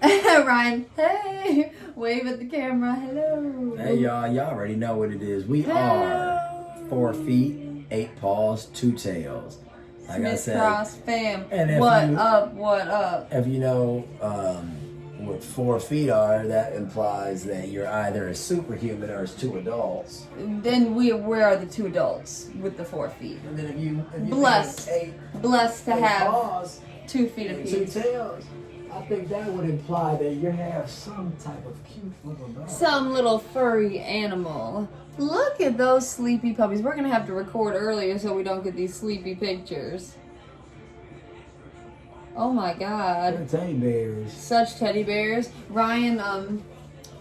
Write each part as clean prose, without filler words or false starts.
Ryan, hey, wave at the camera. Hello. Hey y'all, y'all already know what it is. We are 4 feet, 8 paws, 2 tails. Like I said, Cross fam. and What up? if you know what 4 feet are, that implies that you're either a superhuman or it's 2 adults. Then we are the 2 adults with the 4 feet. And then if you Blessed. Blessed to eight have paws 2 feet and apiece. 2 tails, I think that would imply that you have some type of cute little dog. Some little furry animal. Look at those sleepy puppies. We're gonna have to record earlier so we don't get these sleepy pictures. Oh my god. They're teddy bears. Such teddy bears. Ryan,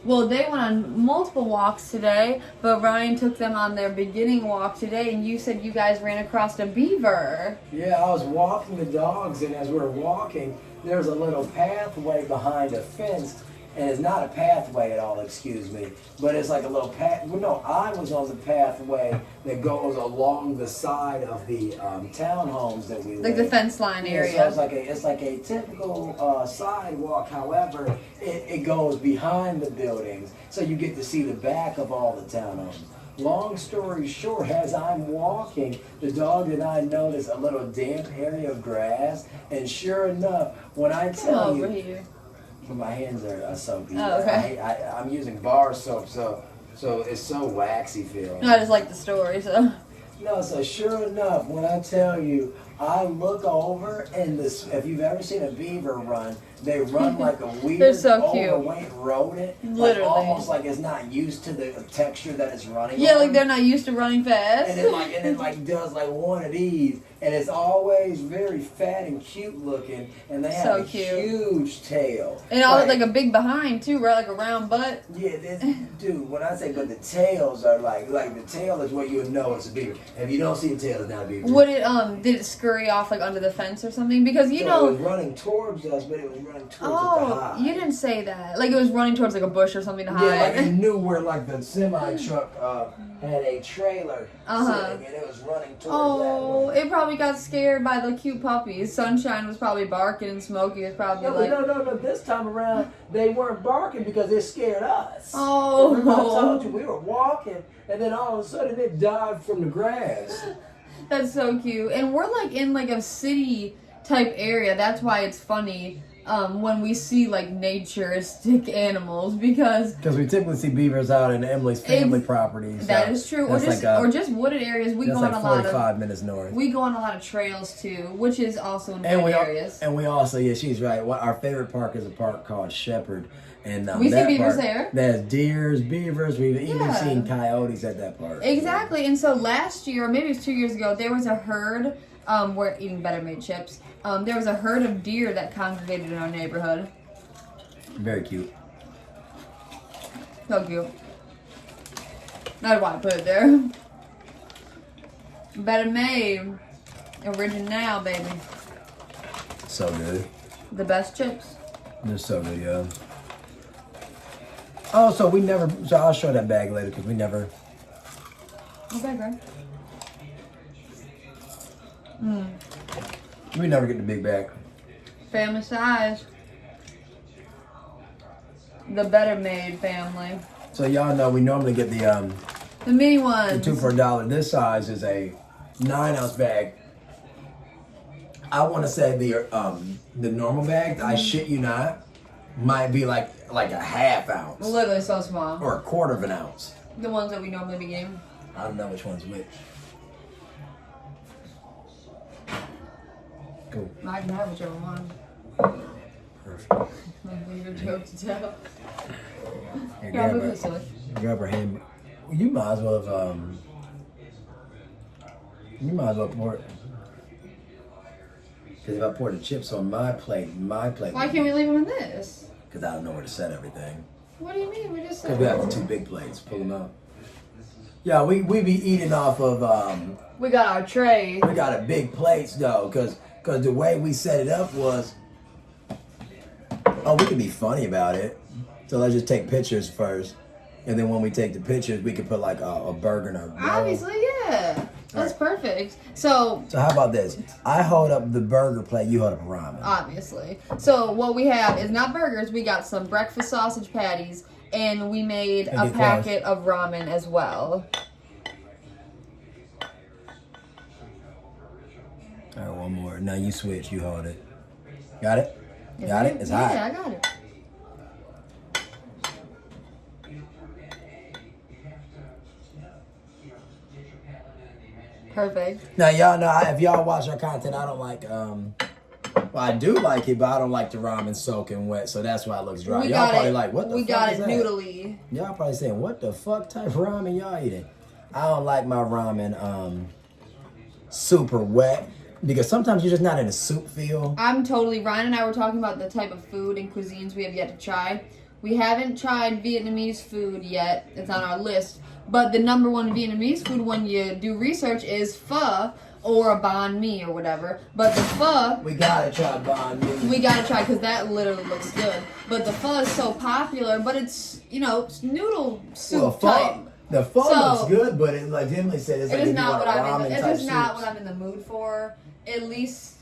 well, they went on multiple walks today, but Ryan took them on their beginning walk today, and you said you guys ran across a beaver. Yeah, I was walking the dogs, and as we were walking, there's a little pathway behind a fence, and it's not a pathway at all, excuse me, but it's like a little path. Well, no, I was on the pathway that goes along the side of the townhomes that we live. Like the fence line area. So it's like a typical sidewalk. However, it goes behind the buildings, so you get to see the back of all the townhomes. Long story short, as I'm walking, the dog and I notice a little damp area of grass, and sure enough, when I tell Over you, here. my hands are soapy. Oh, okay. I'm using bar soap, so it's so waxy feeling. No, I just like the story, so. No, so sure enough, when I tell you, I look over and if you've ever seen a beaver run, they run like a weird, They're so cute. overweight rodent. Literally. Like, almost like it's not used to the texture that it's running Yeah, on. like they're not used to running fast. And then does like one of these, and it's always very fat and cute looking, and they have So a cute. huge tail. And all like a big behind too, right? Like a round butt. Yeah, dude. When I say, but the tails are like the tail is what you would know it's a beaver. If you don't see a tail, it's not a beaver. Would it did it scurry off like under the fence or something? Because you So know. it was running towards us, but it was running towards us to Oh, hide. you didn't say that. Like it was running towards like a bush or something to hide. Yeah, like it knew where like the semi truck had a trailer sitting, and it was running towards Oh, that way. it probably got scared by the cute puppies. Sunshine was probably barking and Smokey was probably like, No. This time around, they weren't barking because it scared us. oh. Remember I told you we were walking, and then all of a sudden it dived from the grass. That's so cute. And we're like in like a city type area. That's why it's funny when we see like naturistic animals because we typically see beavers out in Emily's family properties. That is true. Or just wooded areas. We go on a lot of 45 minutes north. We go on a lot of trails too, which is also in wooded areas. And we also, yeah, she's right. Our favorite park is a park called Shepherd. And we see beavers park, there. There's deers, beavers. We've even seen coyotes at that park. Exactly. And so last year, or maybe it was 2 years ago, there was a herd. We're eating Better Made chips. There was a herd of deer that congregated in our neighborhood. Very cute. So cute. That's why I put it there. Better Made. Original, baby. So good. The best chips. They're so good, yeah. Oh, so I'll show that bag later because we never. Okay, great. We never get the big bag. Family size. The Better Made family. So y'all know we normally get the mini ones. the 2 for $1. This size is a 9-ounce bag. I want to say the normal bag, I shit you not, might be like a half ounce Literally so small. or a quarter of an ounce. The ones that we normally be getting. I don't know which one's which. Cool. I can have whichever one. Perfect. My favorite joke to tell. Here, Yeah, move this silly. grab her hand. You might as well have pour it. Because if I pour the chips on my plate. Why can't we leave them in this? Because I don't know where to set everything. What do you mean? We just Because we have the 2 big plates. Pull them out. Yeah, we be eating off of. We got our tray. We got a big plates though, because the way we set it up was. Oh, we could be funny about it. So let's just take pictures first, and then when we take the pictures, we could put like a burger in our grill. Obviously, yeah. That's perfect. So how about this? I hold up the burger plate, you hold up a ramen. Obviously. So what we have is not burgers. We got some breakfast sausage patties, and we made a packet of ramen as well. All right, one more. Now you switch. You hold it. Got it? Is got it? It's hot. Yeah, I got it. Perfect. Now, y'all know, if y'all watch our content, I don't like, well, I do like it, but I don't like the ramen soaking wet, so that's why it looks dry. Y'all probably like, what the fuck is that? We got it noodly. Y'all probably saying, what the fuck type of ramen y'all eating? I don't like my ramen super wet, because sometimes you're just not in a soup feel. Ryan and I were talking about the type of food and cuisines we have yet to try. We haven't tried Vietnamese food yet. It's on our list. But the number one Vietnamese food when you do research is pho or a banh mi or whatever. But the pho... We gotta try banh mi. We gotta try because that literally looks good. But the pho is so popular, but it's, it's noodle soup type. The pho looks good, but it, like Emily said, it's like not what I'm in the mood for. At least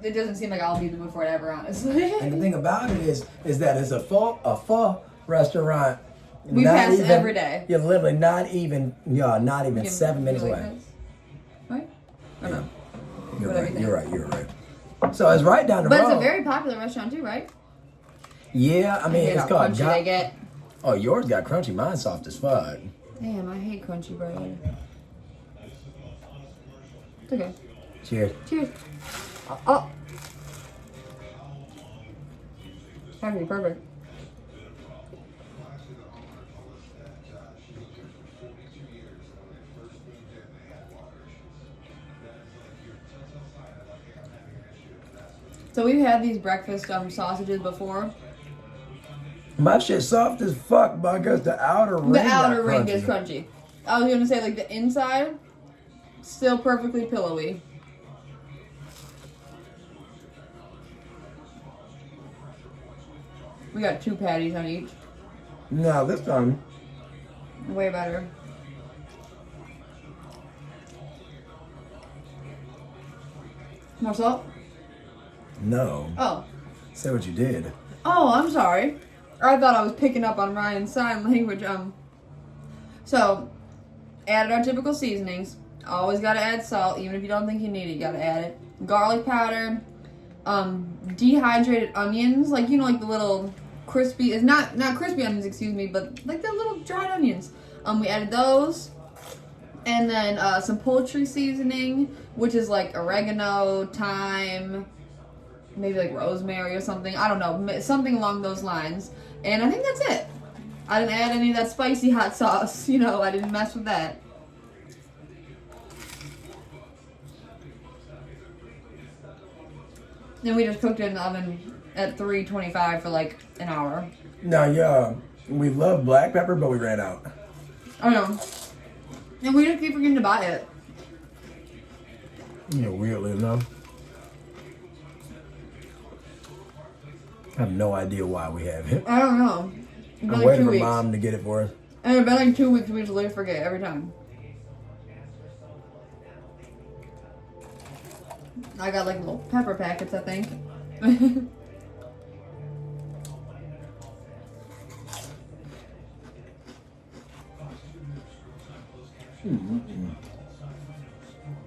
it doesn't seem like I'll be in the mood for it ever, honestly. And the thing about it is that it's a pho restaurant. We pass every day. You're literally not even 7 minutes away. Right? Or no? You're right. So it's right down the road. But it's a very popular restaurant too, right? Yeah, I mean, it's called... Crunchy they get. Oh, yours got crunchy. Mine's soft as fuck. Damn, I hate crunchy bread. It's okay. Cheers. Cheers. Oh. That'd be perfect. So we've had these breakfast sausages before. My shit's soft as fuck, but because the outer ring is crunchy. I was gonna say like the inside, still perfectly pillowy. We got 2 patties on each. No, this time. Way better. More salt? No. Oh. Say what you did. Oh, I'm sorry. I thought I was picking up on Ryan's sign language. So, added our typical seasonings. Always gotta add salt, even if you don't think you need it, you gotta add it. Garlic powder, dehydrated onions, like the little crispy, it's not crispy onions, excuse me, but like the little dried onions. We added those. And then some poultry seasoning, which is like oregano, thyme, maybe like rosemary or something. I don't know, something along those lines. And I think that's it. I didn't add any of that spicy hot sauce. I didn't mess with that. Then we just cooked it in the oven at 325 for like an hour. Now, yeah, we love black pepper, but we ran out. I know. And we just keep forgetting to buy it. Yeah, weirdly enough. I have no idea why we have it. I don't know. I'm waiting for Mom to get it for us. And it's been like 2 weeks, we just literally forget every time. I got like little pepper packets, I think.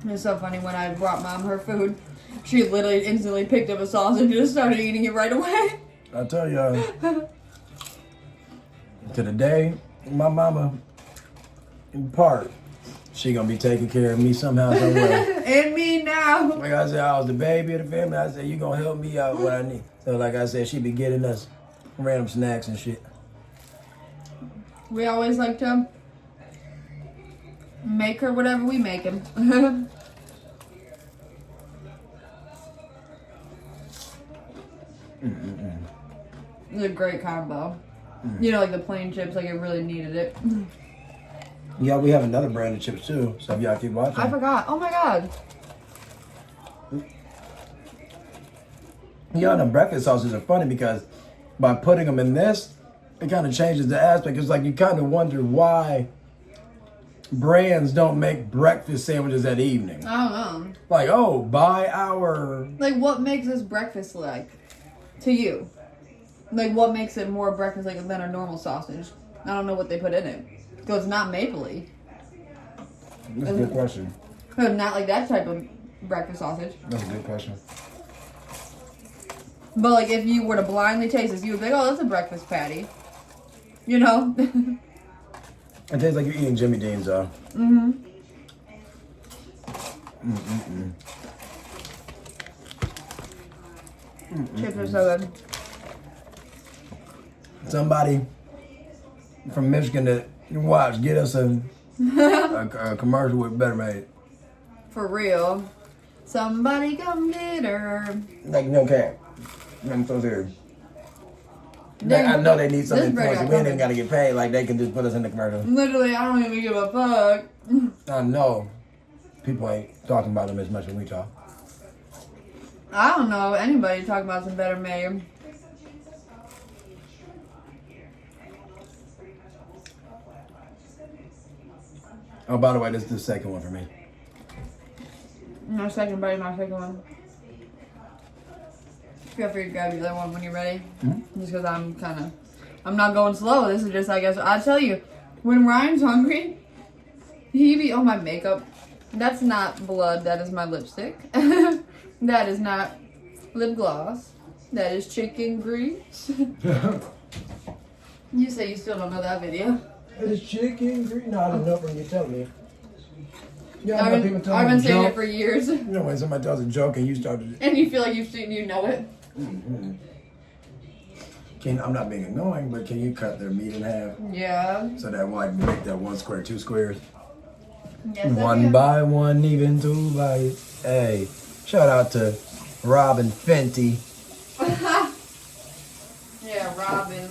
It's so funny when I brought Mom her food, she literally instantly picked up a sausage and just started eating it right away. I tell you, to the day my mama, in part, she gonna be taking care of me somehow, some way. And me now. Like I said, I was the baby of the family. I said, you gonna help me out what I need. So like I said, she be getting us random snacks and shit. We always like to make her whatever we make him. It's a great combo. Like the plain chips, like it really needed it. Yeah, we have another brand of chips too, so if y'all keep watching. I forgot. Oh my god. Y'all know breakfast sauces are funny because by putting them in this, it kind of changes the aspect. It's like you kind of wonder why brands don't make breakfast sandwiches at evening. I don't know. Like, oh, buy our... Like, what makes this breakfast like to you? Like, what makes it more breakfast like than a normal sausage? I don't know what they put in it. So it's not mapley. That's a good question. So not like that type of breakfast sausage. That's a good question. But like, if you were to blindly taste this, you would be like, oh, that's a breakfast patty. You know? It tastes like you're eating Jimmy Dean's, though. Mm-hmm. Chips are so good. Somebody from Michigan that you watch, get us a commercial with Better Made. For real. Somebody come get her. Like, no cap. I'm so serious. Like, I know they need something fancy. We ain't even got to get paid. Like, they can just put us in the commercial. Literally, I don't even give a fuck. I know people ain't talking about them as much as we talk. I don't know anybody talking about some Better Made. Oh, by the way, this is the second one for me. My second one. Feel free to grab the other one when you're ready. Mm-hmm. Just because I'm not going slow. This is just, I guess, I tell you, when Ryan's hungry, he be, oh, my makeup. That's not blood. That is my lipstick. That is not lip gloss. That is chicken grease. You say you still don't know that video. It is chicken grease. No, I don't know when you tell me. Yeah, I've been saying it for years. You know when somebody tells a joke and you start to... And you feel like you know it. Mm-hmm. I'm not being annoying, but can you cut their meat in half? Yeah. So that like make that one square, two squares. Yes, One by one, even two by... Hey, shout out to Robin Fenty. Yeah, Robin.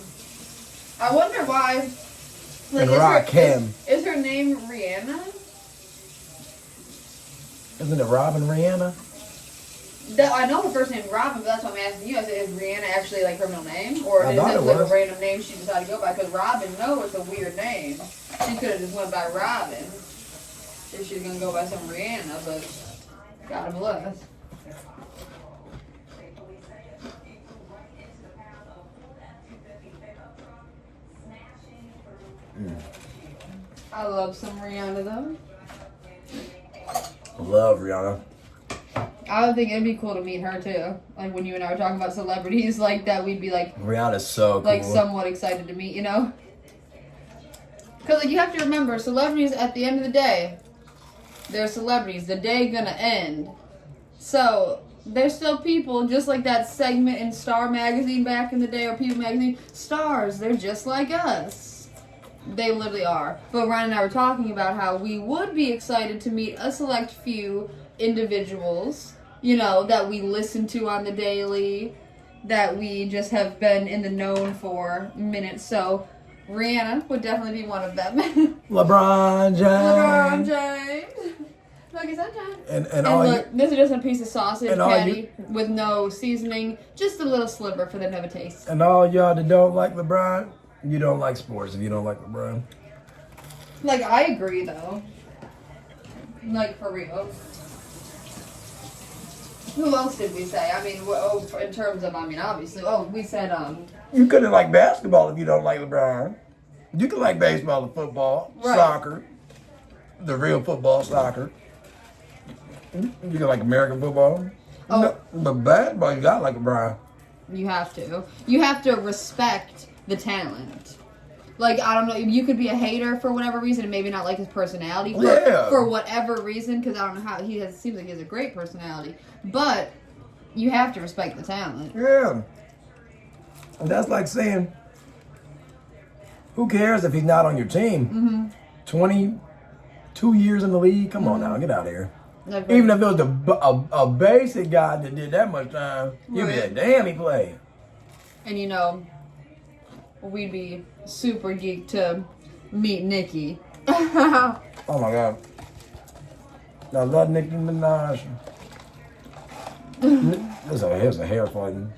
I wonder why. Like, And Rakim. Is her name Rihanna? Isn't it Robin Rihanna? I know her first name is Robin, but that's what I'm asking you. I said, is Rihanna actually like her middle name? Or I is thought it it like a was. random name she decided to go by? Because Robin, no, it's a weird name. She could have just went by Robin if she's going to go by some Rihanna, but God bless. I love some Rihanna though. Love Rihanna. I would think it'd be cool to meet her too. Like when you and I were talking about celebrities like that, we'd be like Rihanna's so cool. like somewhat excited to meet, you know? Because like you have to remember, celebrities at the end of the day, they're celebrities. The day gonna end. So they're still people, just like that segment in Star Magazine back in the day, or People Magazine. Stars, they're just like us. They literally are. But Ryan and I were talking about how we would be excited to meet a select few individuals, you know, that we listen to on the daily, that we just have been in the known for minutes. So Rihanna would definitely be one of them. LeBron James. LeBron James. Look, it's that time. And all look, this is just a piece of sausage patty you, with no seasoning, just a little sliver for them to have a taste. And all y'all that don't like LeBron, you don't like sports if you don't like LeBron. Like, I agree, though. Like, for real. Who else did we say? I mean, in terms of, obviously, we said, You couldn't like basketball if you don't like LeBron. You can like baseball and football, right. Soccer, the real football, soccer. You can like American football. Oh. No, but basketball, you got like LeBron. You have to. You have to respect the talent. Like, I don't know, you could be a hater for whatever reason and maybe not like his personality for whatever reason, because I don't know how, seems like he has a great personality. But you have to respect the talent. Yeah. And that's like saying, who cares if he's not on your team? Mm-hmm. 22 years in the league? Come on now, get out of here. Even if it was a basic guy that did that much time, you'd be like, damn, he played. And you know, we'd be super geeked to meet Nicki. Oh my God. I love Nicki Minaj. Here's a hair fighting.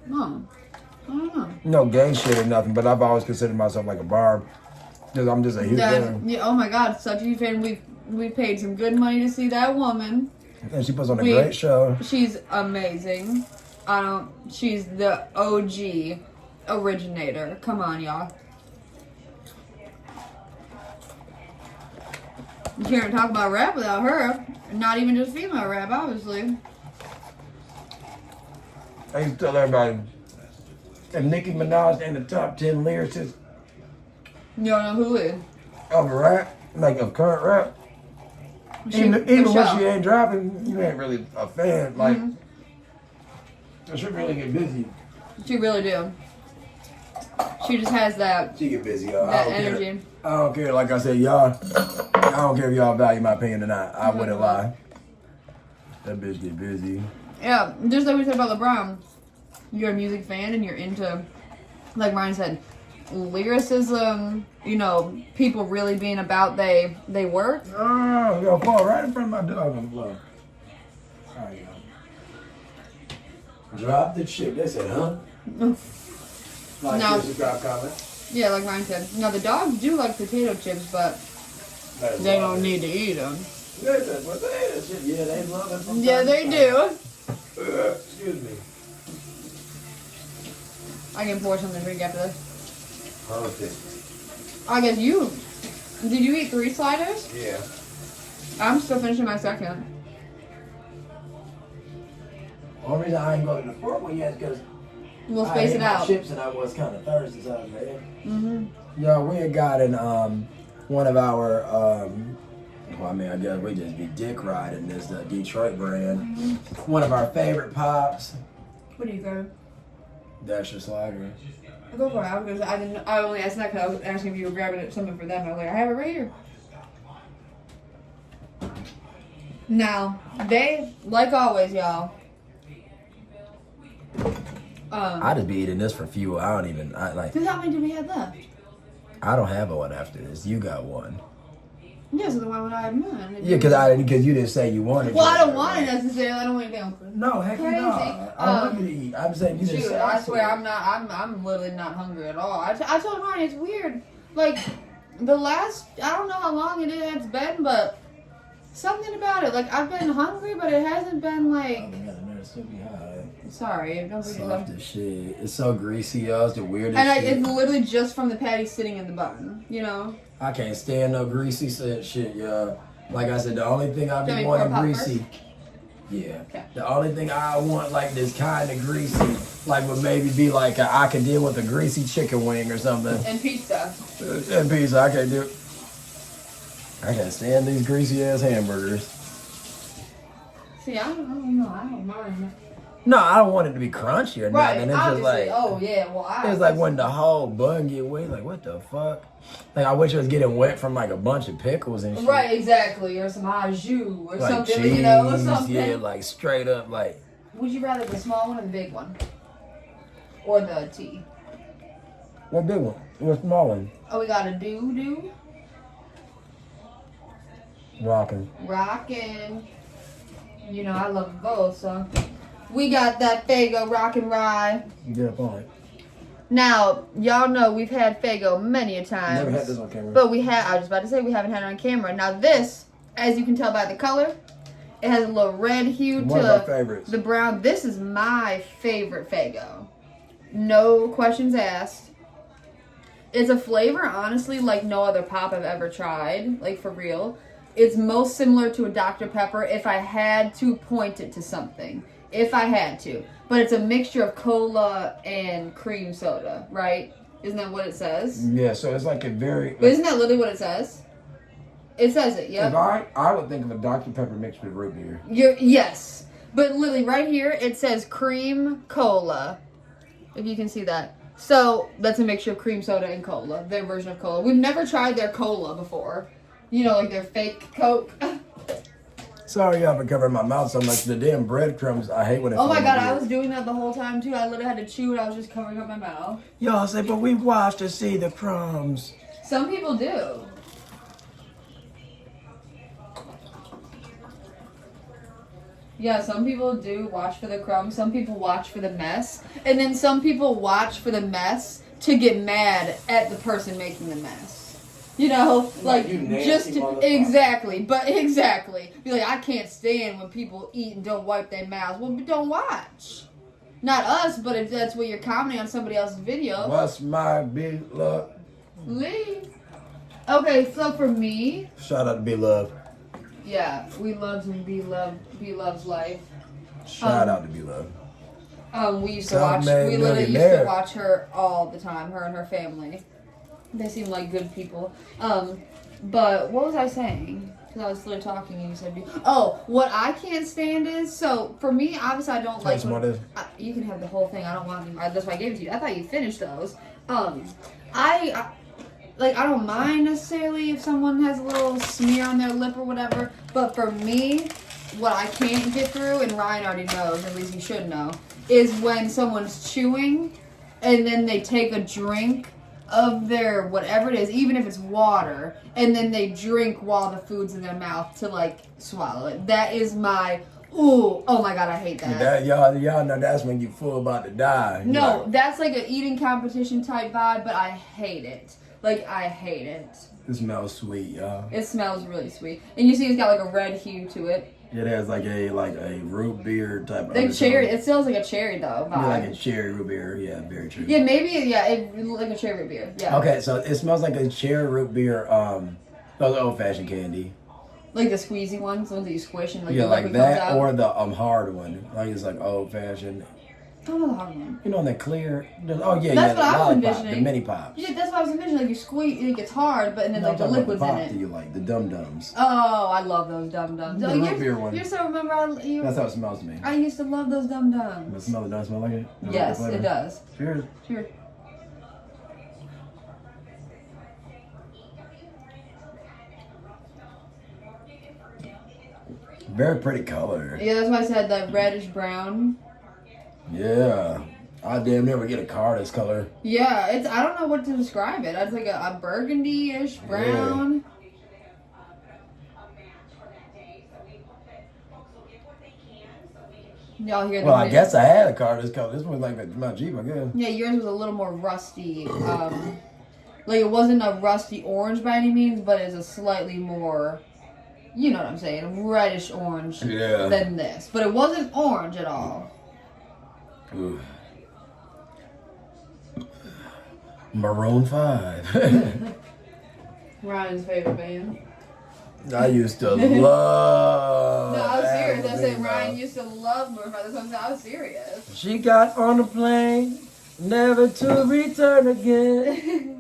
No, I don't know. No gay shit or nothing, but I've always considered myself like a barb. Because I'm just a huge fan. Yeah, oh my God, such a huge fan. We paid some good money to see that woman. And she puts on a great show. She's amazing. She's the OG originator. Come on, y'all. You can't talk about rap without her. Not even just female rap, obviously. I used to tell everybody, if Nicki Minaj in the top 10 lyricists You don't know who is. of rap, like of current rap, even when she ain't dropping, you ain't really a fan. Like, she really get busy. She really do. She just has that. She get busy, y'all. That energy. I don't care. Like I said, y'all. I don't care if y'all value my opinion or not. I wouldn't lie. That bitch get busy. Yeah, just like we said about LeBron. You're a music fan and you're into, like Ryan said, lyricism. You know, people really being about they work. Oh, yo, fall right in front of my dog on the floor. Sorry, y'all. Drop the chip. They said, huh? Like, No. subscribe, comment. Yeah, like Ryan said. Now the dogs do like potato chips, but they don't need to eat them. Yeah, they love it. from Yeah, time they to do. Excuse me. I can pour something to drink after this. Perfect. I guess you. Did you eat 3 sliders? Yeah. I'm still finishing my second. Only reason I ain't go to the fourth one yet is because We'll I space ate it my out. chips and I was kind of thirsty, so I was like, Mm-hmm. Yo, we had gotten one of our well, I mean, I guess we just be dick riding this Detroit brand. One of our favorite pops. What do you go? That's your slider. I go for it. Because I only asked that because I was asking if you were grabbing something for them. I was like, I have it right here. Now, they, like always, y'all. I just be eating this for fuel. I don't even. Because how many do we have left? I don't have one after this. You got one. Yeah, so then why would I have none? Yeah, because you didn't say you wanted. Well, I don't yours. want it necessarily. I don't want it down. No, heck Crazy. no. I don't want you to eat. I'm saying you didn't Shoot, say. I swear I'm not. I'm literally not hungry at all. I told Ryan it's weird. Like the last, I don't know how long it's been, but something about it. Like I've been hungry, but it hasn't been like. Oh, yeah, the nerves still be high. Sorry, don't forget Soft as shit. It's so greasy, yo. It's the weirdest and shit. it's literally just from the patty sitting in the bun. You know. I can't stand no greasy shit, yo. Like I said, the only thing I Do you be want me to wanting pour pop greasy. first? Yeah. Okay. The only thing I want like this kind of greasy, like would maybe be like I could deal with a greasy chicken wing or something. And pizza. And pizza, I can't do. I can't stand these greasy ass hamburgers. See, I don't know. I don't mind. No, I don't want it to be crunchy or Right, nothing. It's just obviously. like, Oh yeah, well it's like when the whole bun get wet. Like what the fuck? Like I wish it was getting wet from like a bunch of pickles and shit. Right, exactly, or some au jus or Like something, cheese, you know, or something. yeah, like straight up like. Would you rather the small one or the big one, or the tea? What big one? What small one? Oh, we got a do Rocking. rockin'. You know I love them both, so we got that Faygo rockin' rye. Get up on it. Now, y'all know we've had Faygo many a time. Never had this on camera. But I was just about to say we haven't had it on camera. Now this, as you can tell by the color, it has a little red hue One of our to favorites. the brown. This is my favorite Faygo. No questions asked. It's a flavor, honestly, like no other pop I've ever tried. Like, for real. It's most similar to a Dr. Pepper if I had to point it to something. If I had to. But it's a mixture of cola and cream soda, right? Isn't that what it says? Yeah, so it's like a very. But isn't that literally what it says? It says it, yep. If I would think of a Dr. Pepper mixed with root beer. Yes. But literally right here, it says cream cola. If you can see that. So, that's a mixture of cream soda and cola. Their version of cola. We've never tried their cola before. You know, like their fake Coke. Sorry, y'all, for covering my mouth so much. The damn breadcrumbs, I hate when it. Oh my falls god, in. I was doing that the whole time too. I literally had to chew it. I was just covering up my mouth. Y'all say, but we watched to see the crumbs. Some people do. Yeah, some people do watch for the crumbs. Some people watch for the mess. And then some people watch for the mess to get mad at the person making the mess. You know, like you nasty just motherfucker. exactly. Be like, I can't stand when people eat and don't wipe their mouths. Well, don't watch. Not us, but if that's what you're commenting on somebody else's video. What's my big love? Leave. Okay, so for me, Shout out to Be Love. yeah, we love and be loved. Be love's life. Shout out to Be Love. We used to watch. Self-made We literally used to millionaire. watch her all the time. Her and her family. They seem like good people. But what was I saying? Because I was literally talking and you said, "Oh, what I can't stand is so for me. Obviously, I don't like. Tell us what it is. You can have the whole thing. I don't want them. That's why I gave it to you. I thought you finished those. I don't mind necessarily if someone has a little smear on their lip or whatever. But for me, what I can't get through, and Ryan already knows, at least he should know, is when someone's chewing and then they take a drink of their whatever it is, even if it's water, and then they drink while the food's in their mouth to like swallow it. That is my oh my god, I hate that. That y'all know that's when you full about to die. You're No, like, that's like an eating competition type vibe, but I hate it. Like I hate it. it smells sweet, y'all. It smells really sweet, and you see it's got like a red hue to it. It has like a root beer type. Like undertone. cherry, it smells like a cherry though. Yeah, like Vibe. a cherry root beer. Yeah, very true. Yeah, maybe. Yeah, it like a cherry beer. Yeah. Okay, so it smells like a cherry root beer. Those old fashioned candy. Like the squeezy ones, the ones that you squish and like Yeah, the like liquid comes that out. or the hard one. Like it's like old fashioned. I don't know the hard one. You know, the clear. That's the what I was lollipop, envisioning. the mini pops. Yeah, that's what I was envisioning. Like you squeeze, it gets hard, but and then No, like I'm the talking liquid's about in the pop it. that you like, the dum dums. Oh, I love those dum dums. The Oh, root beer one. you still remember? That's how it smells to me. I used to love those dum Does it dums. smell? It does smell like it. Does Yes, like the it flavor? does. Cheers. Sure. Very pretty color. Yeah, that's why I said that reddish brown. Yeah. I damn never get a car this color. Yeah, it's I don't know what to describe it. It's like a burgundy-ish brown. Y'all hear the Well, I wind? guess I had a car this color. This one's like my Jeep, I guess. Yeah, yours was a little more rusty. Like it wasn't a rusty orange by any means, but it's a slightly more, you know what I'm saying, reddish orange Yeah. than this. But it wasn't orange at all. Ooh. Maroon 5. Ryan's favorite band. I used to love. No, I was serious. I said Avril Ryan Lavigne. used to love Maroon 5. That's what I'm saying. I was serious. She got on a plane, never to return again.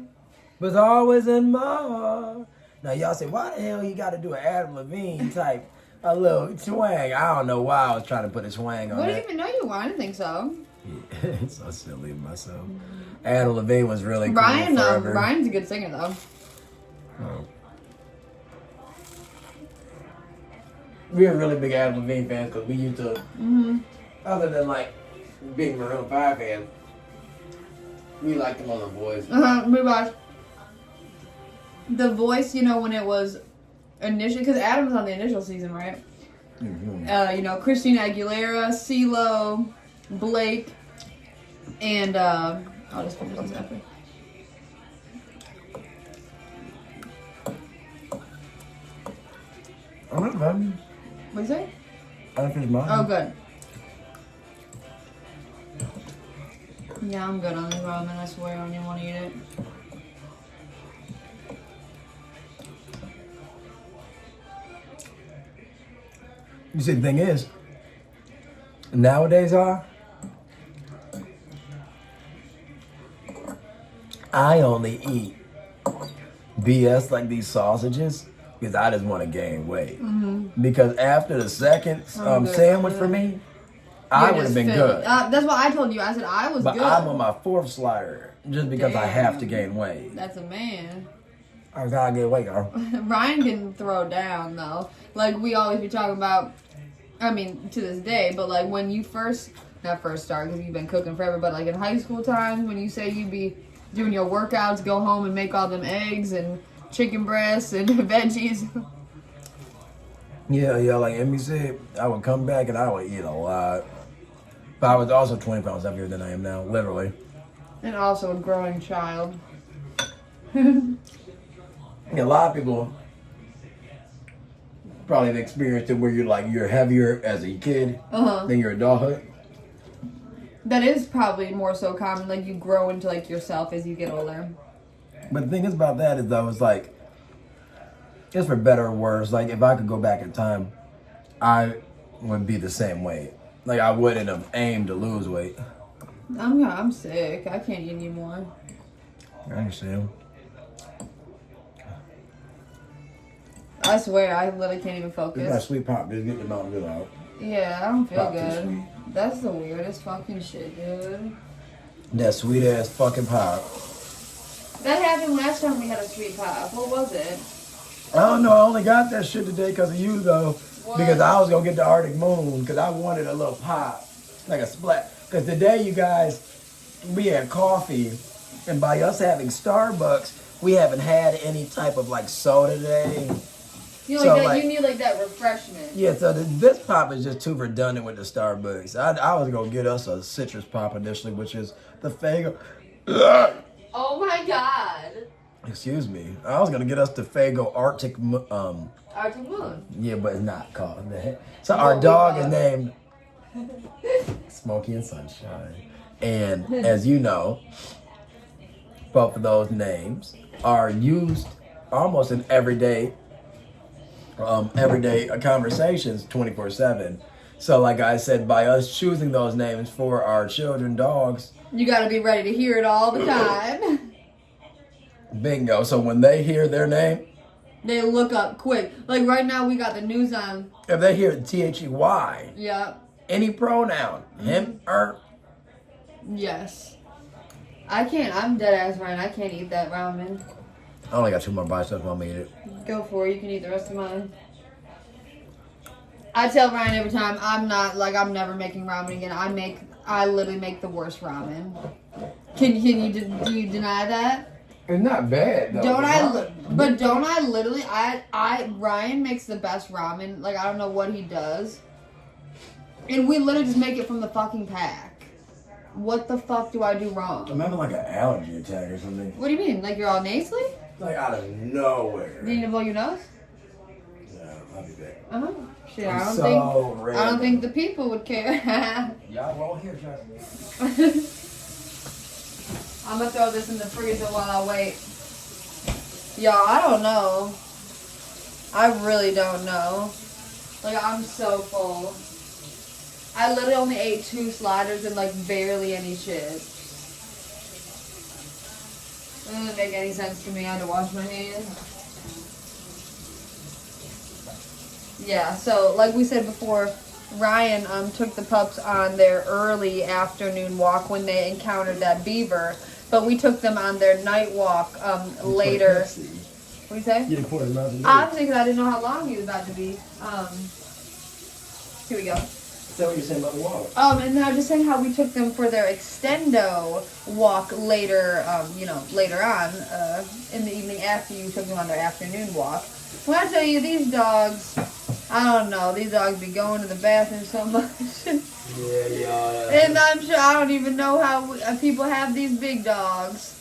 Was always in my heart. Now y'all say, why the hell you got to do an Adam Levine type, a little twang? I don't know why I was trying to put a twang on What do that. you even know you want? I didn't think so. It's so silly of myself. Adam Levine was really cool Ryan, forever. Ryan's a good singer though. Oh. We were really big Adam Levine fans because we used to, other than like big Maroon 5 fans, we liked them other boys. We watched The Voice. You know when it was initially because Adam was on the initial season, right? Mm-hmm. You know Christina Aguilera, CeeLo, Blake, and I'll just finish this after. I'm not done. What'd you say? I finished mine. Oh, good. Yeah, I'm good on this ramen. I swear I don't even want to eat it. You see, the thing is, nowadays, I only eat BS like these sausages because I just want to gain weight. Because after the second I'm good, sandwich I'm for good. me, I You're would have just been filled. good. That's what I told you. I said I was But good. I'm on my fourth slider just because I have to gain weight. That's a man. I gotta get weight, girl. Ryan can throw down though. Like we always be talking about. I mean, to this day, but like when you not first start because you've been cooking forever, but like in high school times when you say you'd be doing your workouts, go home and make all them eggs and chicken breasts and veggies. Yeah, like Emmy said, I would come back and I would eat a lot. But I was also 20 pounds heavier than I am now, literally. And also a growing child. A lot of people probably have experienced it where you're heavier as a kid than your adulthood. That is probably more so common. Like you grow into like yourself as you get older. But the thing is about that is though, it's like, it's for better or worse. Like if I could go back in time, I would be the same weight. Like I wouldn't have aimed to lose weight. I'm sick. I can't eat anymore. I understand. I swear, I literally can't even It's that focus. sweet pop. Just get the Mountain Dew out. Yeah, I don't feel Pop too good. sweet. That's the weirdest fucking shit, dude. That sweet ass fucking pop. That happened last time we had a sweet pop. What was it? I don't know. I only got that shit today because of you though. What? Because I was gonna get the Arctic Moon because I wanted a little pop, like a splat. Because today, you guys, we had coffee, and by us having Starbucks, we haven't had any type of like soda today. You So, like that? like- You need like that refreshment. Yeah, so this pop is just too redundant with the Starbucks. I was gonna get us a citrus pop initially, which is the Fago. Oh my god. Excuse me. I was gonna get us the Fago Arctic. Arctic Moon. Yeah, but it's not called that. So What our we dog got? is named Smokey and Sunshine, and as you know, both of those names are used almost in everyday conversations 24/7. So like I said, by us choosing those names for our children dogs, You gotta be ready to hear it all the time. bingo. So when they hear their name, They look up quick. Like right now, we got the news on. if they hear THEY, Yeah. any pronoun, him, her, Yes. I can't. I'm dead ass Ryan. I can't eat that ramen. I only got 2 more bites left. I'm gonna eat it. Go for it. You can eat the rest of mine. I tell Ryan every time I'm never making ramen again. I literally make the worst ramen. Do you deny that? It's not bad though. Don't I literally Ryan makes the best ramen. Like I don't know what he does. And we literally just make it from the fucking pack. What the fuck do I do wrong? I'm having like an allergy attack or something. What do you mean? Like you're all nasally? Like out of nowhere. Do you need to blow your nose? Yeah, I'll be back. Uh-huh. Shit, I'm I so don't think the people would care. Y'all won't hear, trust me. I'm gonna throw this in the freezer while I wait. Y'all, I don't know. I really don't know. Like, I'm so full. I literally only ate 2 sliders and, like, barely any chips. It doesn't make any sense to me. I had to wash my hands. Yeah, so, like we said before, Ryan took the pups on their early afternoon walk when they encountered that beaver. But we took them on their night walk later. What do you say? You didn't pour it in the mouth. Obviously, because I didn't know how long he was about to be. Here we go. Is that what you're saying about the water? And then I was just saying how we took them for their extendo walk later, later on in the evening after you took them on their afternoon walk. When I tell you, these dogs, I don't know, these dogs be going to the bathroom so much. Yeah. And I'm sure, I don't even know how people have these big dogs.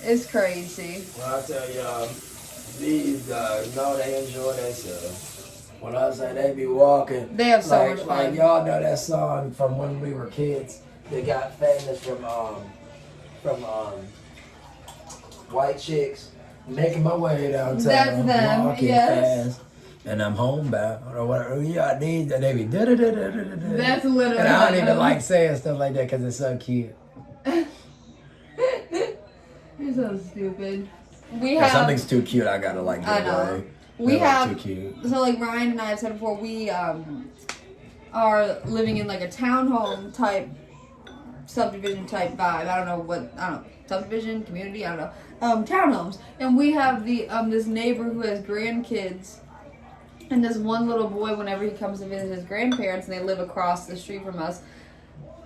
It's crazy. Well, I tell y'all, these dogs know they enjoy themselves. When I say they be walking, They have so much fun. Like y'all know that song from when we were kids that got famous from White Chicks. Making my way downtown, That's them, walking yes. fast, and I'm homebound or whatever. Yeah, they be da-da-da-da-da-da-da. That's literally. And I don't even like saying stuff like that because it's so cute. You're so stupid. We If have. something's too cute, I gotta like I get know. away. We They're, like, have. too cute. So like Ryan and I have said before, we are living in like a townhome type, subdivision type vibe. I don't know, subdivision, community, I don't know. Townhomes. And we have the this neighbor who has grandkids. And this one little boy, whenever he comes to visit his grandparents, and they live across the street from us,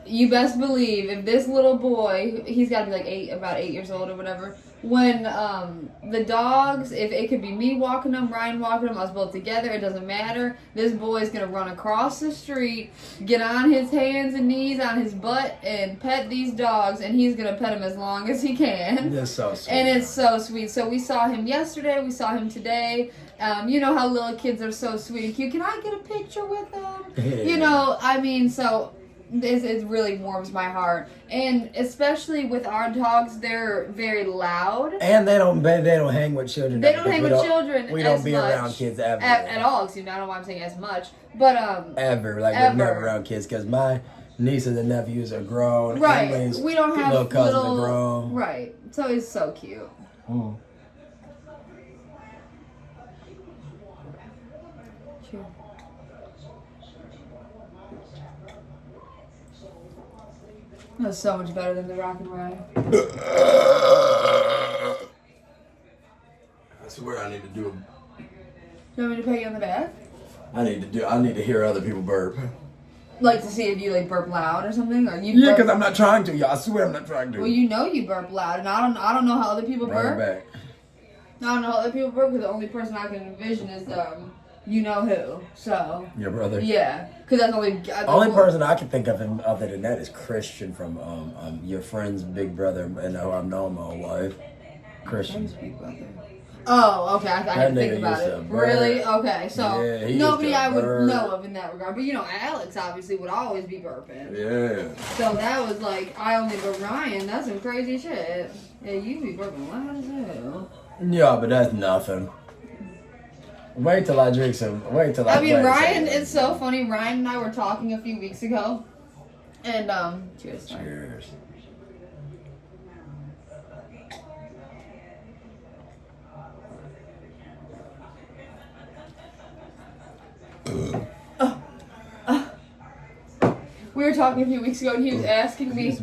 you best believe if this little boy, he's got to be like about 8 years old or whatever. When the dogs, if it could be me walking them, Ryan walking them, us both together, it doesn't matter. This boy's gonna run across the street, get on his hands and knees, on his butt, and pet these dogs, and he's gonna pet them as long as he can. That's so sweet. And it's so sweet. So we saw him yesterday. We saw him today. You know how little kids are so sweet and cute. Can I get a picture with them? You know, I mean, so. It really warms my heart, and especially with our dogs, they're very loud. And they don't hang with children. They don't hang with children. We don't be around kids ever at all. Excuse me, I don't know why I'm saying as much, but ever we're never around kids because my nieces and nephews are grown. Right, Emily's we don't have little cousins are grown. Right, so it's so cute. Mm. Cheers. That's so much better than the rock and rye. I swear I need to do. You want me to pat you on the back? I need to hear other people burp. Like to see if you like burp loud or something, or you? Yeah, burp... because I'm not trying to. Y'all, I swear I'm not trying to. Well, you know you burp loud, and I don't know how other people burp. Back. I don't know how other people burp because the only person I can envision is you know who. So. Your brother. Yeah, because that's the only person I can think of other than that is Christian from your friend's big brother, and who I've known my whole life. Christian. Oh, okay. I had to think about it. Really? Okay. So yeah, nobody I would know of in that regard. But you know, Alex obviously would always be burping. Yeah. So that was like, I only but Ryan. That's some crazy shit. Yeah, you be burping loud as hell. Yeah, but that's nothing. Wait till I drink some. Wait till I. I mean, Ryan. It's so funny. Ryan and I were talking a few weeks ago, and cheers. Cheers. We were talking a few weeks ago, and he was asking me.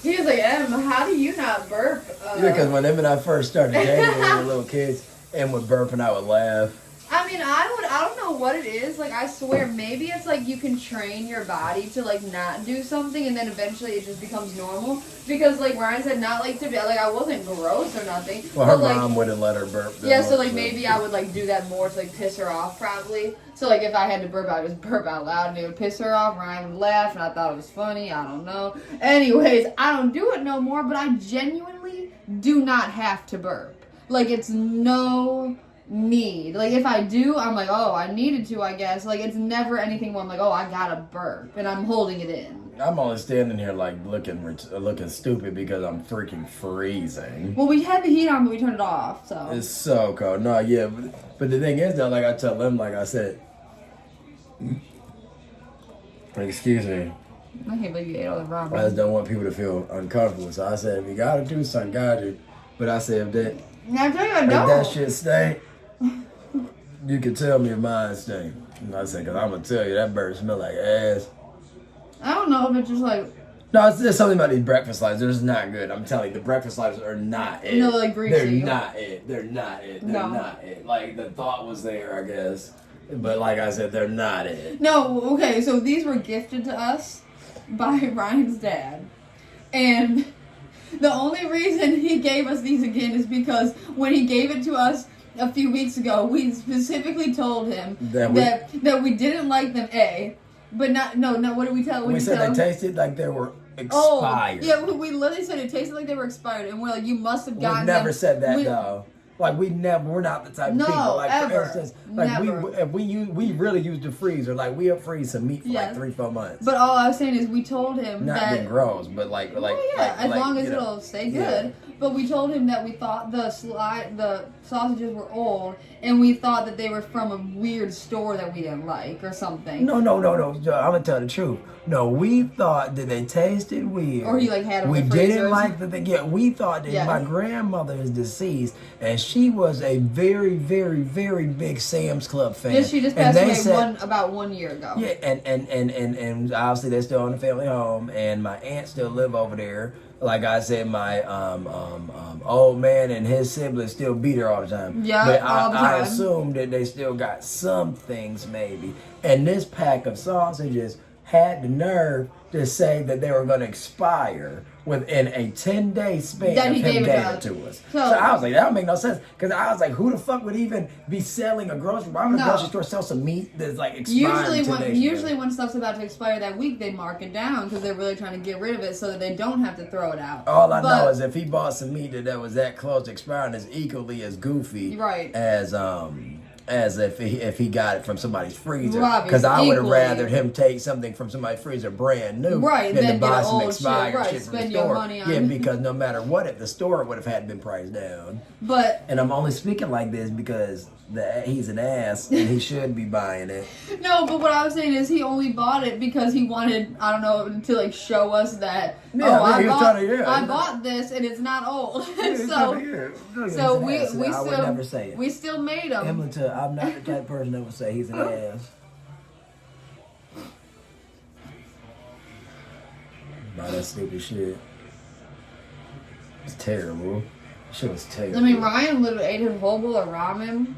He was like, "Em, how do you not burp?" Yeah, because when Em and I first started dating, when we were little kids, Em would burp and I would laugh. I mean, I don't know what it is. Like, I swear, maybe it's like you can train your body to like not do something, and then eventually it just becomes normal. Because like Ryan said, not like to be like I wasn't gross or nothing. Well, her but, mom wouldn't let her burp. Yeah, so like maybe I would like do that more to like piss her off, probably. So like if I had to burp, I would just burp out loud, and it would piss her off. Ryan would laugh, and I thought it was funny. I don't know. Anyways, I don't do it no more. But I genuinely do not have to burp. Like it's no need. Like if I do, I'm like, oh, I needed to, I guess. Like it's never anything where I'm like, oh, I gotta burp, and I'm holding it in. I'm only standing here like looking stupid because I'm freaking freezing. Well, we had the heat on, but we turned it off, so. It's so cold. No, yeah, but the thing is though, like I tell them, like I said, excuse me. I can't believe you ate all the ramen. I just don't want people to feel uncomfortable. So I said, if you gotta do something, gotta do. But I said, if that shit stink, you can tell me if mine stink. And I said, because I'm going to tell you, that bird smell like ass. I don't know if it's just like... No, it's just something about these breakfast slides. They're just not good. I'm telling you, the breakfast slides are not it. No, like greasy. They're not it. They're not it. They're not it. Like, the thought was there, I guess. But like I said, they're not it. No, okay, so these were gifted to us by Ryan's dad. And the only reason he gave us these again is because when he gave it to us a few weeks ago, we specifically told him that we didn't like them, A. But what did we tell him? We said they tasted like they were expired. Oh, yeah, we literally said it tasted like they were expired. And we're like, you must have gotten them. We never said that, though. Like we're not the type of people. Like ever. For instance, like we really use the freezer. Like we'll freeze some meat for like 3-4 months. But all I was saying is we told him not that being gross, but like as long as it'll stay good. Yeah. But we told him that we thought the sausages were old, and we thought that they were from a weird store that we didn't like or something. No. I'm gonna tell the truth. No, we thought that they tasted weird. Or he like had them. We didn't like that they we thought that my grandmother is deceased, and she was a very, very, very big Sam's Club fan. Yeah, she just passed away about 1 year ago. Yeah, and obviously they're still in the family home, and my aunt still live over there. Like I said, my old man and his siblings still beat her all the time. Yeah, but all the time. I assume that they still got some things maybe. And this pack of sausages had the nerve to say that they were going to expire within a 10-day span That of he him gave giving it it to us. So- So I was like, that don't make no sense. Because I was like, who the fuck would even be selling a grocery? Why would a No. grocery store sell some meat that's like expired? Usually when stuff's about to expire that week, they mark it down because they're really trying to get rid of it so that they don't have to throw it out. All I know is if he bought some meat that was that close to expiring, is equally as goofy Right. as if he got it from somebody's freezer. Right, Because I would have equally. rather him take something from somebody's freezer brand new Right, than to then buy get some old expired shit. Right, shit from spend the your store. money on Yeah, it. because no matter what, the store would have had been priced down. But And I'm only speaking like this because he's an ass and he should be buying it. no, but what I was saying is he only bought it because he wanted, I don't know, to like show us that Yeah, I he was trying to, yeah. bought this and it's not old. He's so an ass, and I would never say it. we still made him. Emily, I'm not the type of person that would say he's an ass. Buy that stupid shit. It's terrible. Shit was terrible. I mean, Ryan literally ate his whole bowl of ramen.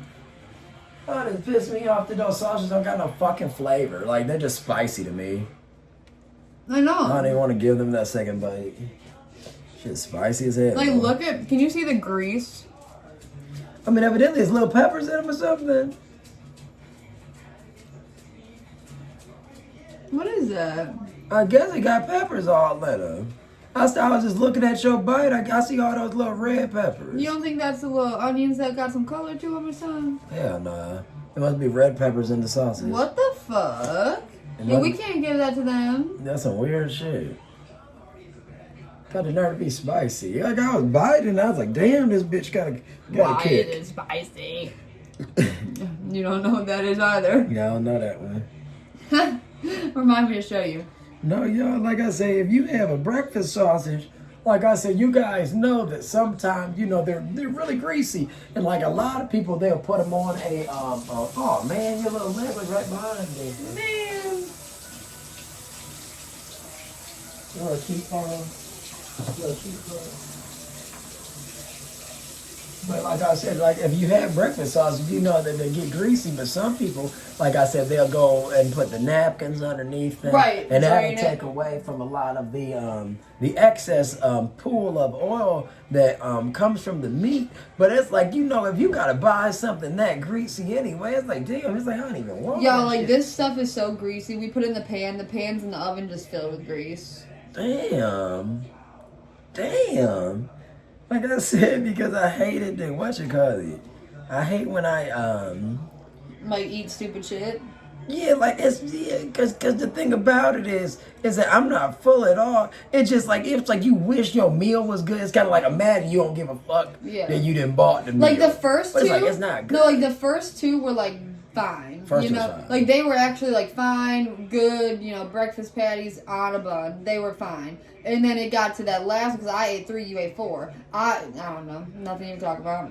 Oh, it pissed me off that those sausages don't got no fucking flavor. Like, they're just spicy to me. I know. I don't even want to give them that second bite. Shit's spicy as hell. Like, look at, can you see the grease? I mean, evidently there's little peppers in them or something. What is that? I guess it got peppers all in them. I was just looking at your bite. I see all those little red peppers. You don't think that's the little onions that got some color to them or something? Hell nah. It must be red peppers in the sausage. What the fuck? Yeah, we can't give that to them. That's some weird shit. Got the nerve to be spicy. Like, I was biting, I was like, damn, this bitch got a Why kick. it is spicy? You don't know what that is either. Yeah, I don't know that one. Remind me to show you. No, y'all, like I say, if you have a breakfast sausage, like I said, you guys know that sometimes, you know, they're really greasy. And like a lot of people, they'll put them on a, oh man, your little leg was right behind me. Man. You want to keep on? But like I said, like if you have breakfast sausage, you know that they get greasy. But some people, like I said, they'll go and put the napkins underneath them, Right, and that'll drain it. take away from a lot of the excess pool of oil that comes from the meat. But it's like, you know, if you gotta buy something that greasy anyway, it's like, damn, it's like I don't even want. Yo, that like shit. this stuff is so greasy. We put it in the pan. The pan's in the oven just filled with grease. Damn. Like I said, because I hated the it. I hate when I Like eat stupid shit. yeah, like it's because the thing about it is that I'm not full at all. It's just like it's like you wish your meal was good. It's kind of like imagine you don't give a fuck Yeah. that you didn't bought the meal. Like the first But two. it's like it's not good. No, like the first two were like fine. First you was know, fine. like they were actually like fine, good. You know, breakfast patties on a bun. They were fine. And then it got to that last because I ate 3, you ate 4. I don't know, nothing to talk about.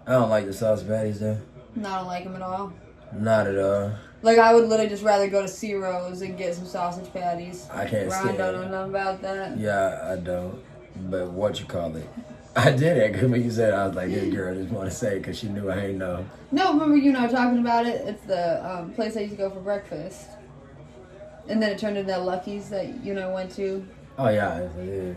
I don't like the sausage patties though. No, I don't like them at all. Not at all. Like I would literally just rather go to Ciro's and get some sausage patties. I can't Ron stand don't it. know nothing about that. Yeah, I don't. But what you call it? I did it because when you said it, I was like, this girl just want to say it because she knew I ain't know. No, remember you know talking about it? It's the place I used to go for breakfast. And then it turned into that Lucky's that you know went to. Oh yeah, yeah.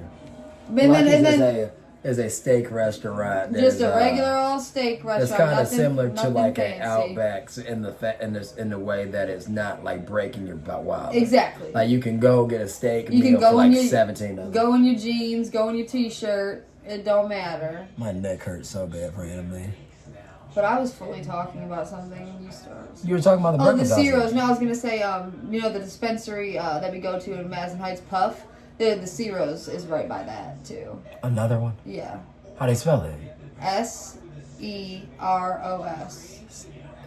And Lucky's then is a steak restaurant. just There's, a regular old steak restaurant. It's kind of nothing- similar to nothing like fancy. an Outback in the way that it's not like breaking your wallet. Exactly. Like you can go get a steak You can meal go for like in your- $17. Go in your jeans, go in your t-shirt. It don't matter. My neck hurts so bad randomly. But I was fully talking about something when you started. You were talking about the Oh, the breakfast Ciro's. sausage. No, I was gonna say, you know, the dispensary that we go to in Madison Heights, Puff. The Ciro's is right by that too. Another one. Yeah, How do you spell it? Seros.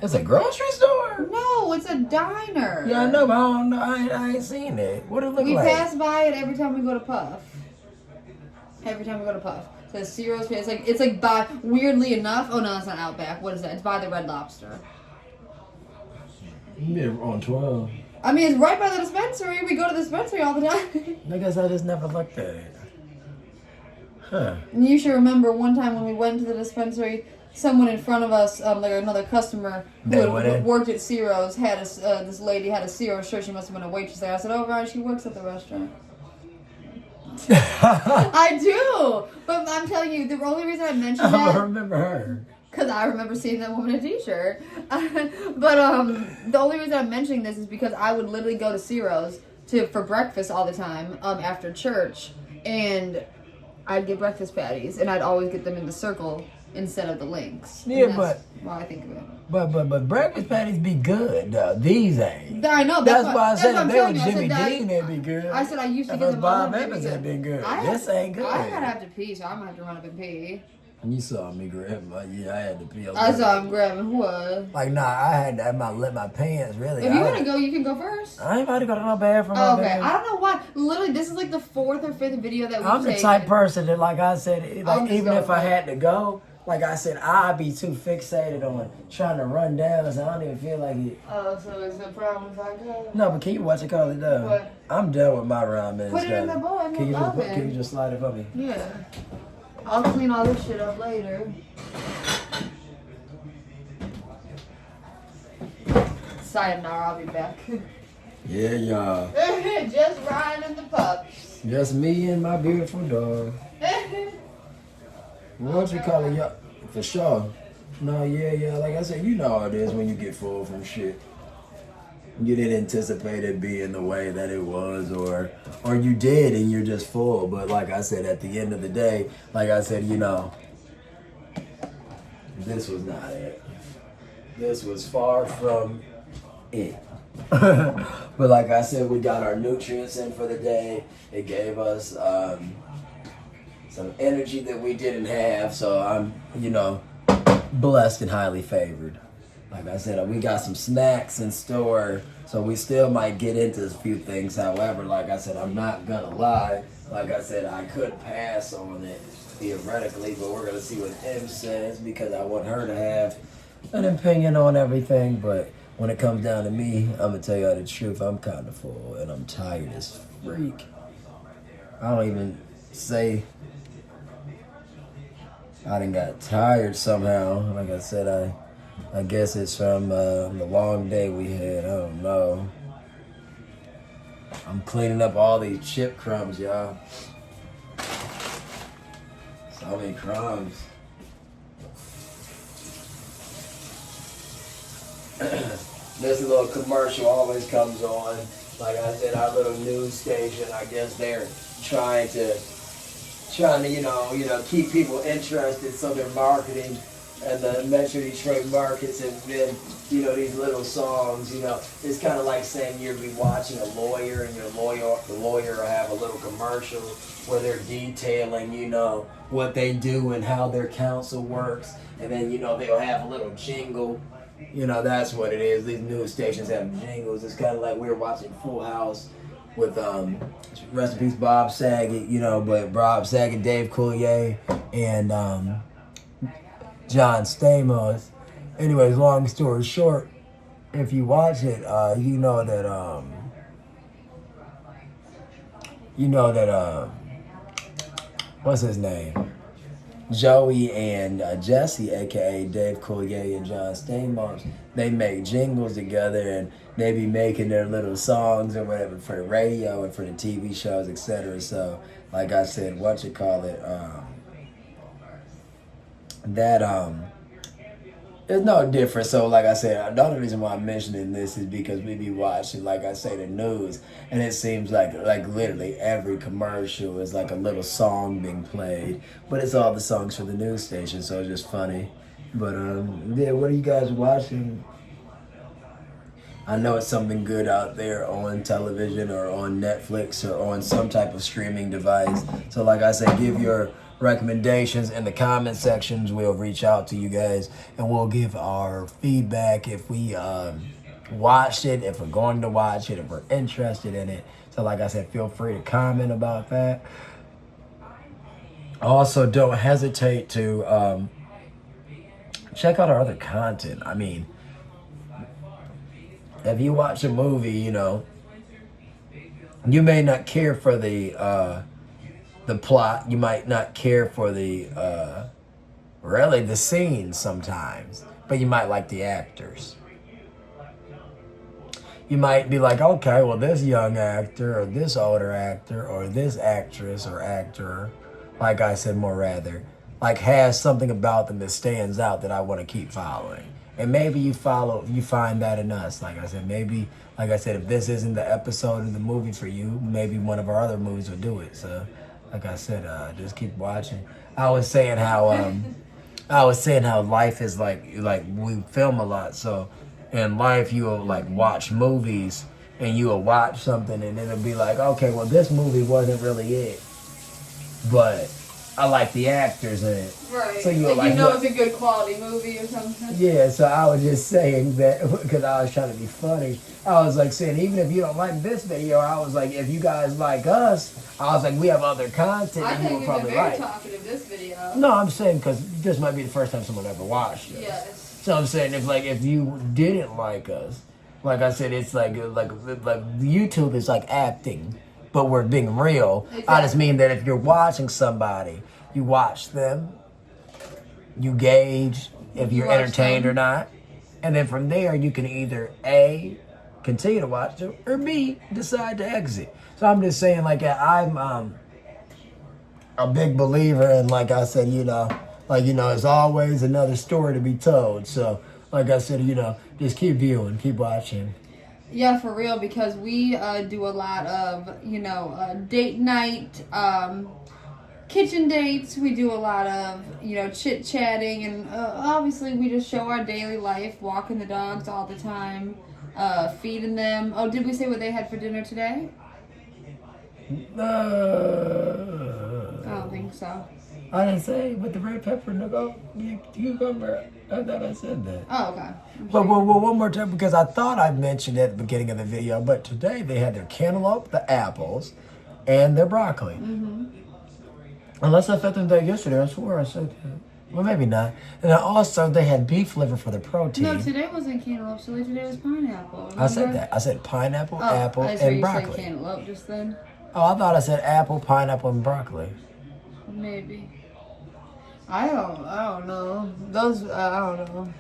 It's a grocery store. No, it's a diner. Yeah, I know, but I don't know. I ain't seen it. What it look We like? pass by it every time we go to Puff. Every time we go to Puff. It says Ciro's. It's like by weirdly enough. Oh no, that's not Outback. What is that? It's by the Red Lobster. Yeah, on 12. I mean, it's right by the dispensary. We go to the dispensary all the time. I guess I just never looked at it. Huh. And you should remember one time when we went to the dispensary, someone in front of us, like another customer They who went had in? worked at Ciro's, had this lady had a Ciro shirt. She must have been a waitress there. I said, "Oh, right, she works at the restaurant." I do, but I'm telling you, the only reason I mentioned I that remember her. because I remember seeing that woman in a t-shirt. But the only reason I'm mentioning this is because I would literally go to Ciro's for breakfast all the time after church, and I'd get breakfast patties, and I'd always get them in the circle instead of the links. Yeah, And that's but why I think of it. but breakfast patties be good. These ain't. I know. That's why I that's said what I'm if they were telling you. I Jimmy said that- Dean, they'd be good. I said I used to If get it them was all Bob over, Evans, they'd they'd been good. I This ain't good. I gotta have to pee, so I'm gonna have to run up and pee. You saw me grab my, yeah, I had to pee. I saw him grabbing what? Like, nah, I had to have my pants, really. If you want to go, you can go first. I ain't about to go to no bathroom. Oh, okay. I don't know why. Literally, this is like the 4th or 5th video that we've I'm the taken. type person that, like I said, like just even going if I for it. had to go, like I said, I'd be too fixated on trying to run down, so I don't even feel like it. Oh, so it's a problem if I go? No, but can you watch it call it though? What? I'm done with my ramen. Put it in the bowl and Can you we'll just love it. can you just slide it for me? Yeah. I'll clean all this shit up later. Sayonara, I'll be back. Yeah, y'all. Just riding the pups. Just me and my beautiful dog. What you call it, y'all? For sure. No, yeah. Like I said, you know how it is when you get full from shit. You didn't anticipate it being the way that it was, or you did and you're just full. But like I said, at the end of the day, like I said, you know, this was not it. This was far from it. But like I said, we got our nutrients in for the day. It gave us some energy that we didn't have. So I'm, you know, blessed and highly favored. Like I said, we got some snacks in store, so we still might get into a few things. However, like I said, I'm not gonna lie. Like I said, I could pass on it theoretically, but we're gonna see what Em says because I want her to have an opinion on everything. But when it comes down to me, I'm gonna tell you the truth. I'm kind of full and I'm tired as freak. I don't even say I done got tired somehow. Like I said, I guess it's from the long day we had. I don't know. I'm cleaning up all these chip crumbs, y'all. So many crumbs. This little commercial always comes on. Like I said, our little news station, I guess they're trying to you know, keep people interested, so they're marketing and the Metro Detroit markets have been, you know, these little songs, you know, it's kind of like saying you'll be watching a lawyer and the lawyer will have a little commercial where they're detailing, you know, what they do and how their counsel works, and then, you know, they'll have a little jingle. You know, that's what it is. These news stations have jingles. It's kind of like we were watching Full House with, rest in peace, Bob Saget, you know, but Bob Saget, Dave Coulier, and John Stamos. Anyways, long story short, if you watch it, you know that what's his name? Joey and Jesse, aka Dave Coulier and John Stamos, they make jingles together and they be making their little songs or whatever for the radio and for the TV shows, etc. So, like I said, it's no different. So, like I said, the only reason why I'm mentioning this is because we be watching, like I say, the news, and it seems like literally every commercial is like a little song being played, but it's all the songs for the news station, so it's just funny. But yeah, what are you guys watching? I know it's something good out there on television or on Netflix or on some type of streaming device. So, like I said, give your recommendations in the comment sections. We'll reach out to you guys and we'll give our feedback if we watched it, if we're going to watch it, if we're interested in it. So like I said, feel free to comment about that. Also, don't hesitate to check out our other content. I mean, if you watch a movie, you know, you may not care for the plot. You might not care for the really the scenes sometimes, but you might like the actors. You might be like, okay, well, this young actor or this older actor or this actress or actor, like I said, more rather, like has something about them that stands out that I want to keep following. And maybe you find that in us. Like I said, maybe, like I said, if this isn't the episode of the movie for you, maybe one of our other movies will do it. So, like I said, just keep watching. I was saying how life is like we film a lot. So in life, you'll like watch movies and you'll watch something and it'll be like, okay, well, this movie wasn't really it, but I like the actors in it. Right. So you're like, you know, it's a good quality movie or something. Yeah, so I was just saying that because I was trying to be funny. I was like saying, even if you don't like this video, I was like, if you guys like us, I was like, we have other content I that you think will you've probably been very like. talkative this video. No, I'm saying because this might be the first time someone ever watched it. Yes. So I'm saying if you didn't like us, like I said, it's like YouTube is like acting, but we're being real. Exactly. I just mean that if you're watching somebody, you watch them, you gauge if you're entertained or not, and then from there you can either A, continue to watch them, or B, decide to exit. So I'm just saying, like, I'm a big believer in, like I said, there's always another story to be told. So, like I said, just keep viewing, keep watching. Yeah, for real, because we do a lot of, date night, kitchen dates. We do a lot of, chit-chatting, and obviously we just show our daily life, walking the dogs all the time, feeding them. Oh, did we say what they had for dinner today? I don't think so. I didn't say, but the red pepper and the cucumber. I thought I said that. Oh, okay. But one more time, because I thought I mentioned it at the beginning of the video, but today they had their cantaloupe, the apples, and their broccoli. Mm-hmm. Unless I fed them that yesterday, I swear I said that. Well, maybe not. And then also, they had beef liver for the protein. No, today wasn't cantaloupe chili. Today was pineapple. Remember? I said that. I said pineapple, apple, and broccoli. You said cantaloupe just then. Oh, I thought I said apple, pineapple, and broccoli. Maybe. I don't know. Those, I don't know.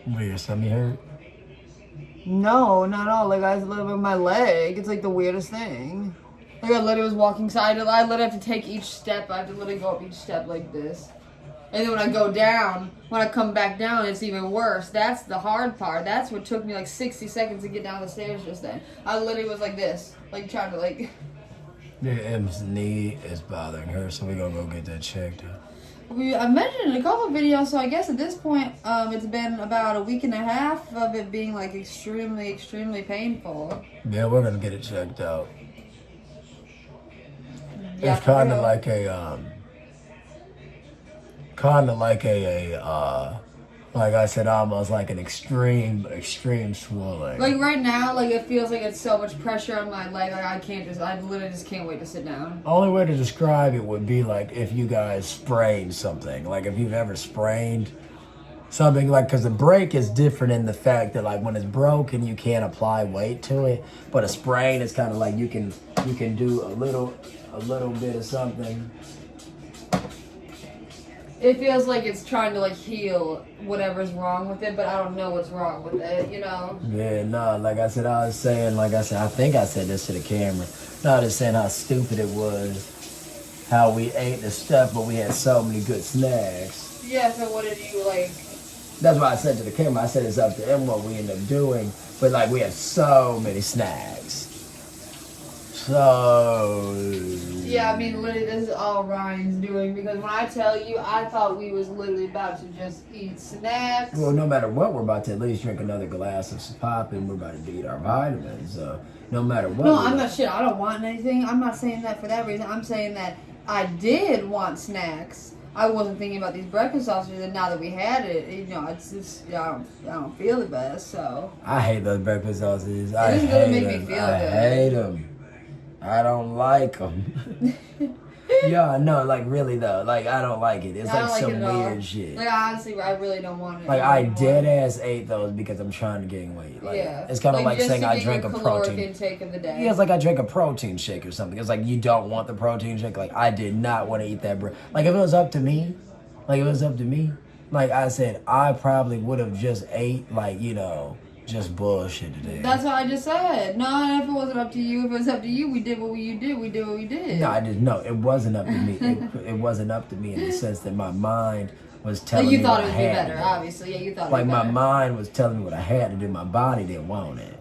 What, your stomach hurt? No, not at all. Like, I was literally my leg. It's like the weirdest thing. Like, I literally was walking side to side. I literally have to take each step. I have to literally go up each step like this. And then when I go down, when I come back down, it's even worse. That's the hard part. That's what took me like 60 seconds to get down the stairs just then. I literally was like this. Like, trying to like... Yeah, M's knee is bothering her, so we're gonna go get that checked out. I mentioned in a couple of videos, so I guess at this point, it's been about a week and a half of it being like extremely, extremely painful. Yeah, we're gonna get it checked out. Yeah, it's kind of like like I said, almost like an extreme swelling. Like right now, like it feels like it's so much pressure on my leg. Like I literally just can't wait to sit down. Only way to describe it would be like if you guys sprained something. Like if you've ever sprained something, like, because a break is different in the fact that like when it's broken, you can't apply weight to it. But a sprain is kind of like you can do a little bit of something. It feels like it's trying to like heal whatever's wrong with it, but I don't know what's wrong with it, Yeah, no, like I said, I think I said this to the camera. No, I was just saying how stupid it was, how we ate the stuff, but we had so many good snacks. Yeah, so what did you like? That's why I said to the camera, I said it's up to them what we end up doing, but like we had so many snacks. So... Yeah, I mean, literally, this is all Ryan's doing, because when I tell you, I thought we was literally about to just eat snacks. Well, no matter what, we're about to at least drink another glass of pop, and we're about to eat our vitamins, so no matter what. No, I'm not shit. I don't want anything. I'm not saying that for that reason. I'm saying that I did want snacks. I wasn't thinking about these breakfast sausages, and now that we had it, it's just, I don't feel the best, so. I hate those breakfast sausages. It doesn't make me feel good. I hate them. I don't like them. Yeah, no, like really though. Like I don't like it. It's I like don't like some it at all. weird shit. Like honestly, I really don't want it. Like I anymore. dead ass ate those because I'm trying to gain weight. Like, Yeah. it's kind of like just saying to I get drank your a caloric protein. intake of the day. Yeah, it's like I drank a protein shake or something. It's like you don't want the protein shake. Like I did not want to eat that bread. Like if it was up to me, like I said, I probably would have just ate like just bullshit today. That's what I just said. No, if it wasn't up to you, if it was up to you, we did what we did. We did what we did. No, it wasn't up to me. It wasn't up to me in the sense that my mind was telling Like you me thought what it I would be had better, to do. obviously. Yeah, you thought Like it would be my better. mind was telling me what I had to do. My body didn't want it.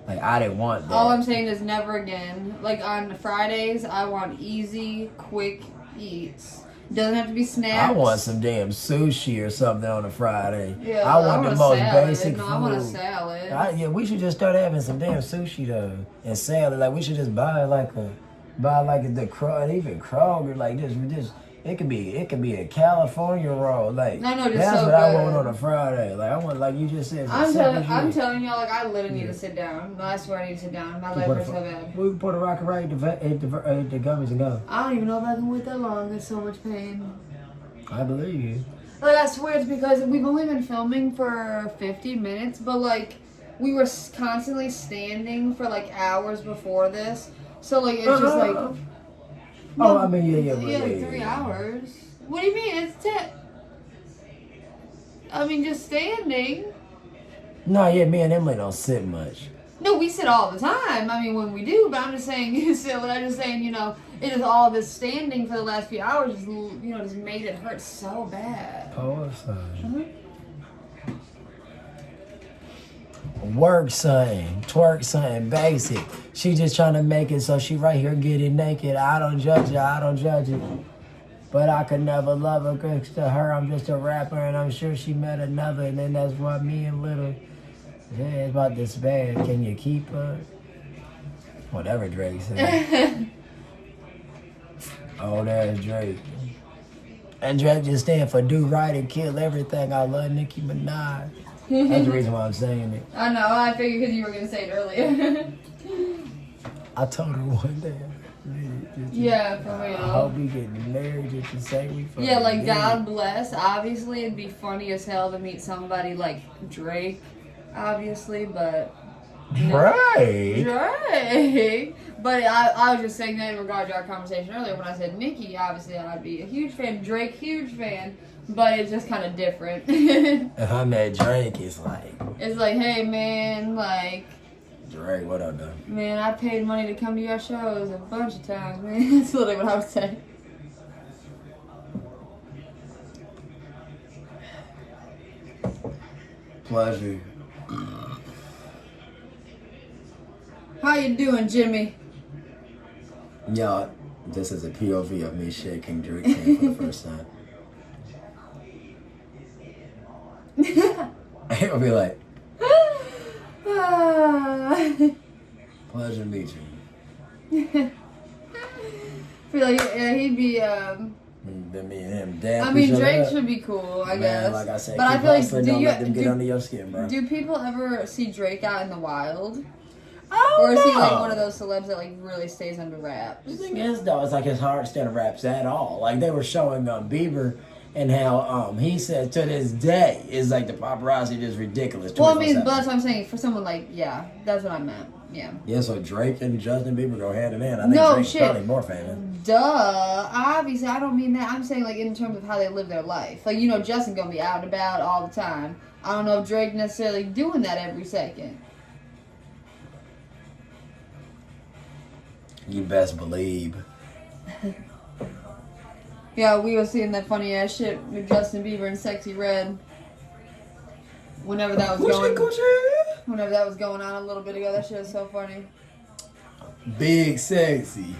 Like I didn't want that. All I'm saying is never again. Like on Fridays, I want easy, quick eats. Doesn't have to be snacks. I want some damn sushi or something on a Friday. Yeah, I want the a most salad. basic No, food. I want a salad. Yeah, we should just start having some damn sushi though and salad. Like we should just buy the Kroger. Like just it could be a California roll. Like No, just that's so what I good. want on a Friday. Like I want, like you just said. I'm telling y'all, like I literally need to sit down. No, I swear I need to sit down. My legs are so bad. We can put a rocket right at the gummies and go. I don't even know if I can wait that long. It's so much pain. I believe you. Like I swear it's because we've only been filming for 50 minutes, but like we were constantly standing for like hours before this. So like it's just like Oh, I mean, yeah, like 3 hours. What do you mean? It's 10. I mean, just standing. No, yeah, me and Emily don't sit much. No, we sit all the time. I mean, when we do, but I'm just saying, it is all this standing for the last few hours, just made it hurt so bad. Poor son. Work something, twerk something basic. She just trying to make it so she right here getting naked. I don't judge it. But I could never love her because to her I'm just a rapper and I'm sure she met another and then that's why me and Little, yeah, it's about this bad. Can you keep her? Whatever Drake said. Oh, there's Drake. And Drake just stand for do right and kill everything. I love Nicki Minaj. That's the reason why I'm saying it. I know, I figured because you were going to say it earlier. I told her one day. Yeah, for I real. hope we get married just to say we fucking Yeah, like did. God bless. Obviously, it'd be funny as hell to meet somebody like Drake, obviously, but... Right. Drake. But I was just saying that in regard to our conversation earlier when I said Nicki, obviously I'd be a huge fan. Drake, huge fan. But it's just kind of different. If I met Drake, it's like... It's like, hey man, like... Drake, what up, though? Man, I paid money to come to your shows a bunch of times, man. That's literally what I would say. Pleasure. How you doing, Jimmy? Y'all, this is a POV of me shaking Drake hand for the first time. He'll be like, pleasure to meet you. Feel like he'd be Then me and him dab I mean, each other Drake up. should be cool, I Man, guess. like I said, but I keep feel like hustling, don't let them get under your skin, bro. do people ever see Drake out in the wild? Oh, Or is he no. like one of those celebs that like really stays under wraps? The thing is, though, it's like his heart stand of raps at all. Like they were showing Bieber and how he said to this day is like the paparazzi just ridiculous. Well, I mean, 24/7. but that's what I'm saying. For someone like, yeah, that's what I meant. Yeah. Yeah, so Drake and Justin Bieber go hand in hand. I think No, Drake's shit. probably more famous. Duh. Obviously, I don't mean that. I'm saying like in terms of how they live their life. Like, Justin gonna be out and about all the time. I don't know if Drake necessarily doing that every second. You best believe. Yeah, we were seeing that funny ass shit with Justin Bieber and Sexy Red. Whenever that was going on a little bit ago, that shit was so funny. Big sexy.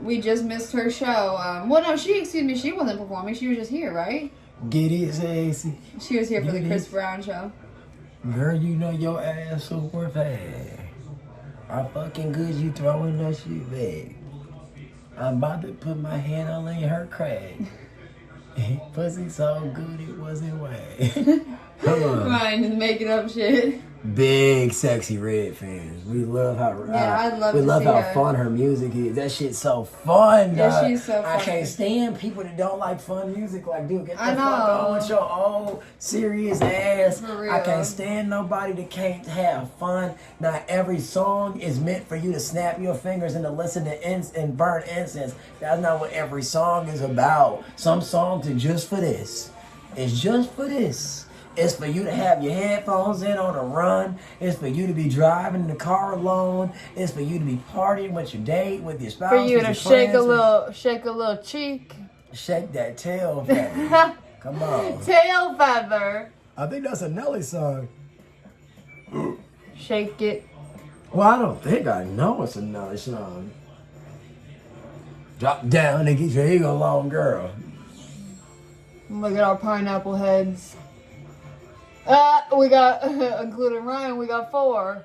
We just missed her show. She wasn't performing. She was just here, right? Get it sexy. She was here for the Get it. Chris Brown show. Girl, you know your ass super fast. I'm fucking good, you throwing that shit back. I'm about to put my hand all in her crack. Pussy so good it wasn't wet. Come on. Right, just making up shit. big Sexy Red fans. We love how I'd love we to love see how her. fun her music is. That shit's so fun. Yeah, dog. she's so I fun. can't stand people that don't like fun music. Like, dude, get the I fuck on know. with your old serious ass. For real. I can't stand nobody that can't have fun. Not every song is meant for you to snap your fingers and to listen to and burn incense. That's not what every song is about. Some songs are just for this. It's just for this. It's for you to have your headphones in on a run. It's for you to be driving the car alone. It's for you to be partying with your date, with your spouse. For you with to your shake friends, a little cheek. shake that tail feather. Come on. Tail feather. I think that's a Nelly song. Shake it. Well, I don't think I know it's a Nelly song. Drop down and get your ego long, girl. Look at our pineapple heads. We got, including Ryan, we got 4.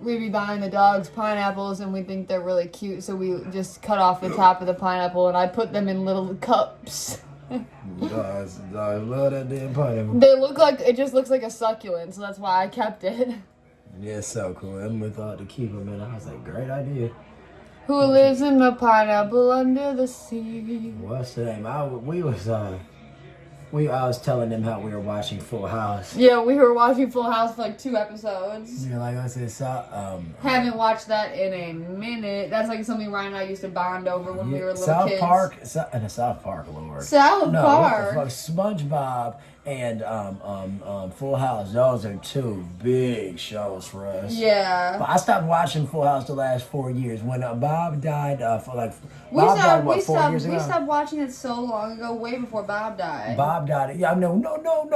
We be buying the dogs pineapples and we think they're really cute, so we just cut off the top of the pineapple and I put them in little cups. I love that damn pineapple. They look like, it just looks like a succulent, so that's why I kept it. Yeah, it's so cool. Emily thought to keep them in. I was like, great idea. Who lives in the pineapple under the sea? What's the name? I was telling them how we were watching Full House. Yeah, we were watching Full House for like 2 episodes. Yeah, like I said, Haven't watched that in a minute. That's like something Ryan and I used to bond over when we were little South kids. Park, and the South Park, Lord. South No, Park. what the fuck? SpongeBob and Full House. Those are 2 big shows for us. Yeah. But I stopped watching Full House the last 4 years. When Bob died, We Bob died, stopped, 4 years ago? we stopped watching it so long ago, way before Bob died. Bob died. Yeah, no.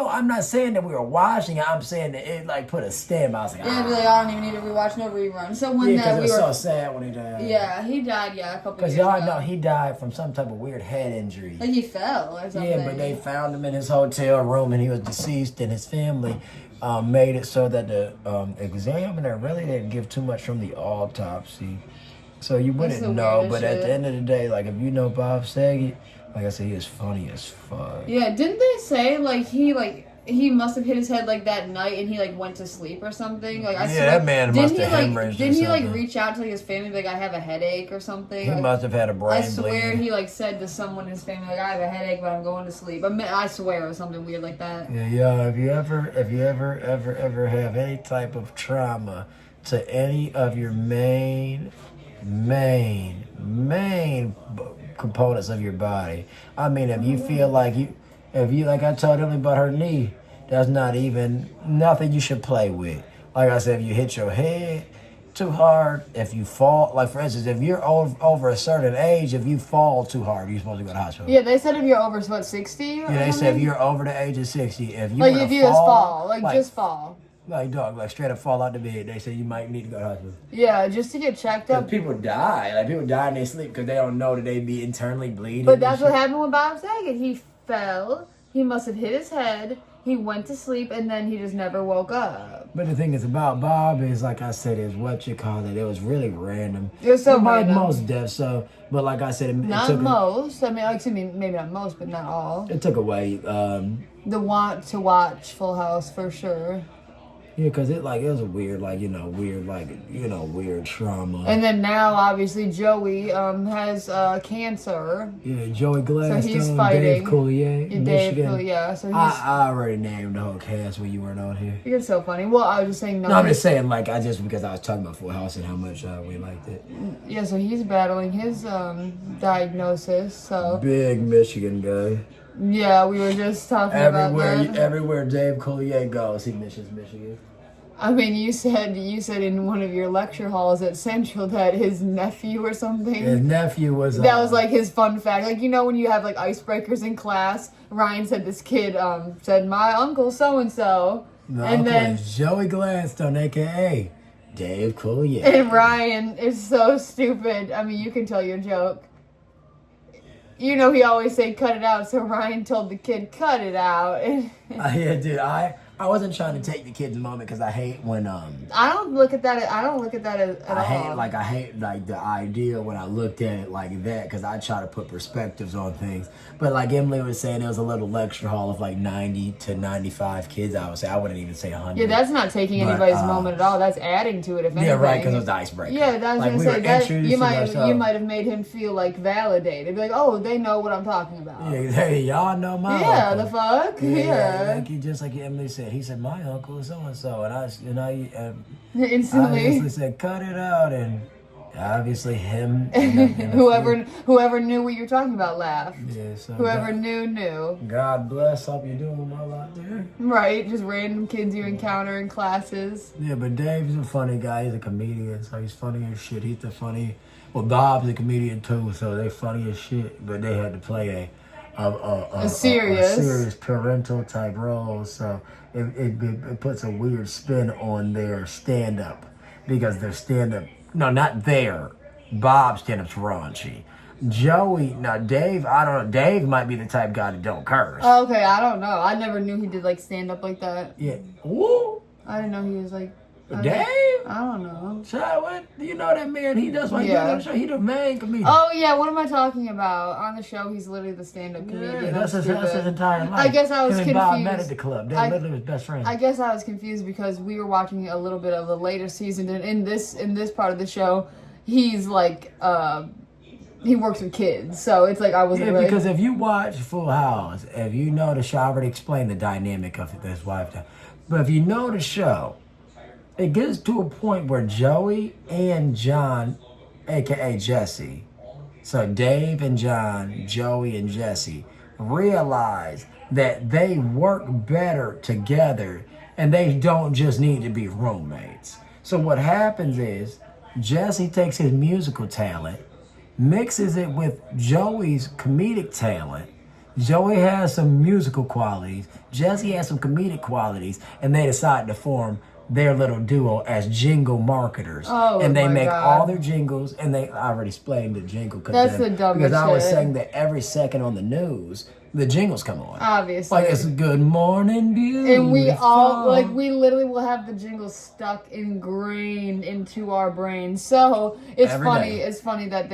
I'm not saying that we were watching it. I'm saying that it like put a stem. I was like, Yeah, really, I don't even need to rewatch no rerun. So when because that it we was were, so sad when he died. yeah, he died. Yeah, a couple Because years y'all ago. know he died from some type of weird head injury. Like he fell or something. Yeah, but they found him in his hotel room and he was deceased, and his family made it so that the examiner really didn't give too much from the autopsy. So you That's wouldn't the know, weirdest but at shit. the end of the day, like if you know Bob Saget, like I said, he is funny as fuck. Yeah, didn't they say he must have hit his head like that night and he like went to sleep or something? Like I Yeah, swear, that man must have didn't hemorrhaged or Didn't he like something. reach out to like his family like I have a headache or something? He Like, must have had a brain I swear bleed. he like said to someone in his family like I have a headache but I'm going to sleep. I swear it was something weird like that. Yeah, if you ever have any type of trauma to any of your main components of your body. I mean, if you feel like like I told Emily about her knee, that's not even nothing you should play with. Like I said, if you hit your head too hard, if you fall, like for instance, if you're over a certain age, if you fall too hard, you're supposed to go to the hospital. Yeah, they said if you're over what 60. Yeah, they said if you're over the age of 60, if you like were to if you just fall, like just fall. like dog, like straight up fall out the bed, they say you might need to go to the hospital. Yeah, just to get checked Because up. people die. Like, people die in their sleep because they don't know that they be internally bleeding. But and that's shit. what happened with Bob Saget. He fell. He must have hit his head. He went to sleep and then he just never woke up. But the thing is about Bob is, like I said, is what you call it. It was really random. It was so like random. most deaths. So, but like I said, it Not took most. I mean, excuse me, maybe not most, but not all. it took away. The want to watch Full House for sure. Yeah, because it was a weird, weird trauma. And then now, obviously, Joey has cancer. Yeah, Joey Gladstone, he's fighting. Dave Coulier, Dave, Michigan. yeah. So he's. I already named the whole cast when you weren't on here. You're so funny. Well, I was just saying. No, I'm just saying, because I was talking about Full House and how much we liked it. Yeah, so he's battling his diagnosis. So Big Michigan guy. yeah, we were just talking about that. Everywhere Dave Coulier goes, he missions Michigan. I mean, you said in one of your lecture halls at Central that his nephew or something. His nephew was. That was like his fun fact. Like, you know, when you have like icebreakers in class, Ryan said this kid said, my uncle so and so. The And uncle then is Joey Gladstone, aka Dave Coulier. and Ryan is so stupid. I mean, you can tell your joke. You know, he always say cut it out, so Ryan told the kid cut it out. Yeah, dude, I I wasn't trying to take the kids' moment because I hate when I don't look at that at all. I hate like the idea when I looked at it like that because I try to put perspectives on things. But like Emily was saying, there was a little lecture hall of like 90 to 95 kids. I would say I wouldn't even say 100. Yeah, that's not taking anybody's moment at all. That's adding to it. If anything. Yeah, right. Because it was the icebreaker. Yeah, that's like, gonna say that you might have made him feel like validated. Be like, oh, they know what I'm talking about. Yeah, hey, y'all know my yeah, uncle. the fuck? Yeah. Like just like Emily said, he said my uncle is so and so, and I instantly said cut it out, and obviously him. whoever knew what you're talking about laughed. Yeah, so whoever knew. God bless. Hope you're doing well out there. Right, just random kids you encounter in classes. Yeah, but Dave's a funny guy. He's a comedian, so he's funny as shit. He's the funny. Well, Bob's a comedian too, so they funny as shit. But they had to play a serious parental type role, so it puts a weird spin on their stand up because their stand up. No, not there. Bob's stand up's raunchy. Joey, now Dave, I don't know. Dave might be the type of guy that don't curse. Oh, okay, I don't know. I never knew he did like stand up like that. Yeah. Woo. I didn't know he was like. Dave? I don't know. Child, what? You know that man? He does like on the show. He the main comedian. Oh yeah, what am I talking about? On the show, he's literally the stand-up comedian. Yeah, that's his entire life. I guess I was confused. Bob met at the club. They literally was best friends. I guess I was confused because we were watching a little bit of the later season, and in this part of the show, he's like he works with kids, so it's like I wasn't. Yeah, really... because if you watch Full House, if you know the show, I already explained the dynamic of his wife. But if you know the show. It gets to a point where Joey and John, aka Jesse, so Dave and John, Joey and Jesse, realize that they work better together and they don't just need to be roommates. So what happens is Jesse takes his musical talent, mixes it with Joey's comedic talent. Joey has some musical qualities, Jesse has some comedic qualities, and they decide to form their little duo as jingle marketers. Oh, and they make God. all their jingles, and I already explained the jingle. That's the dumbest because I was shit. saying that every second on the news, the jingles come on. Obviously. Like it's Good Morning Beautiful. And we all, like, we literally will have the jingles stuck ingrained into our brains. So, it's Every funny. day. It's funny that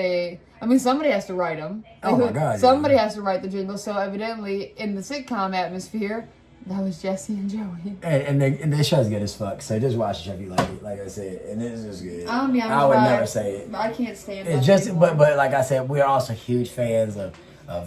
somebody has to write them. Oh my God. Somebody has to write the jingles. So, evidently, in the sitcom atmosphere, that was Jesse and Joey. And this show's good as fuck. So just watch the show if you like it. Like I said, and this is good. I'll be honest, I would never say it. I can't stand it. It's just, but like I said, we're also huge fans of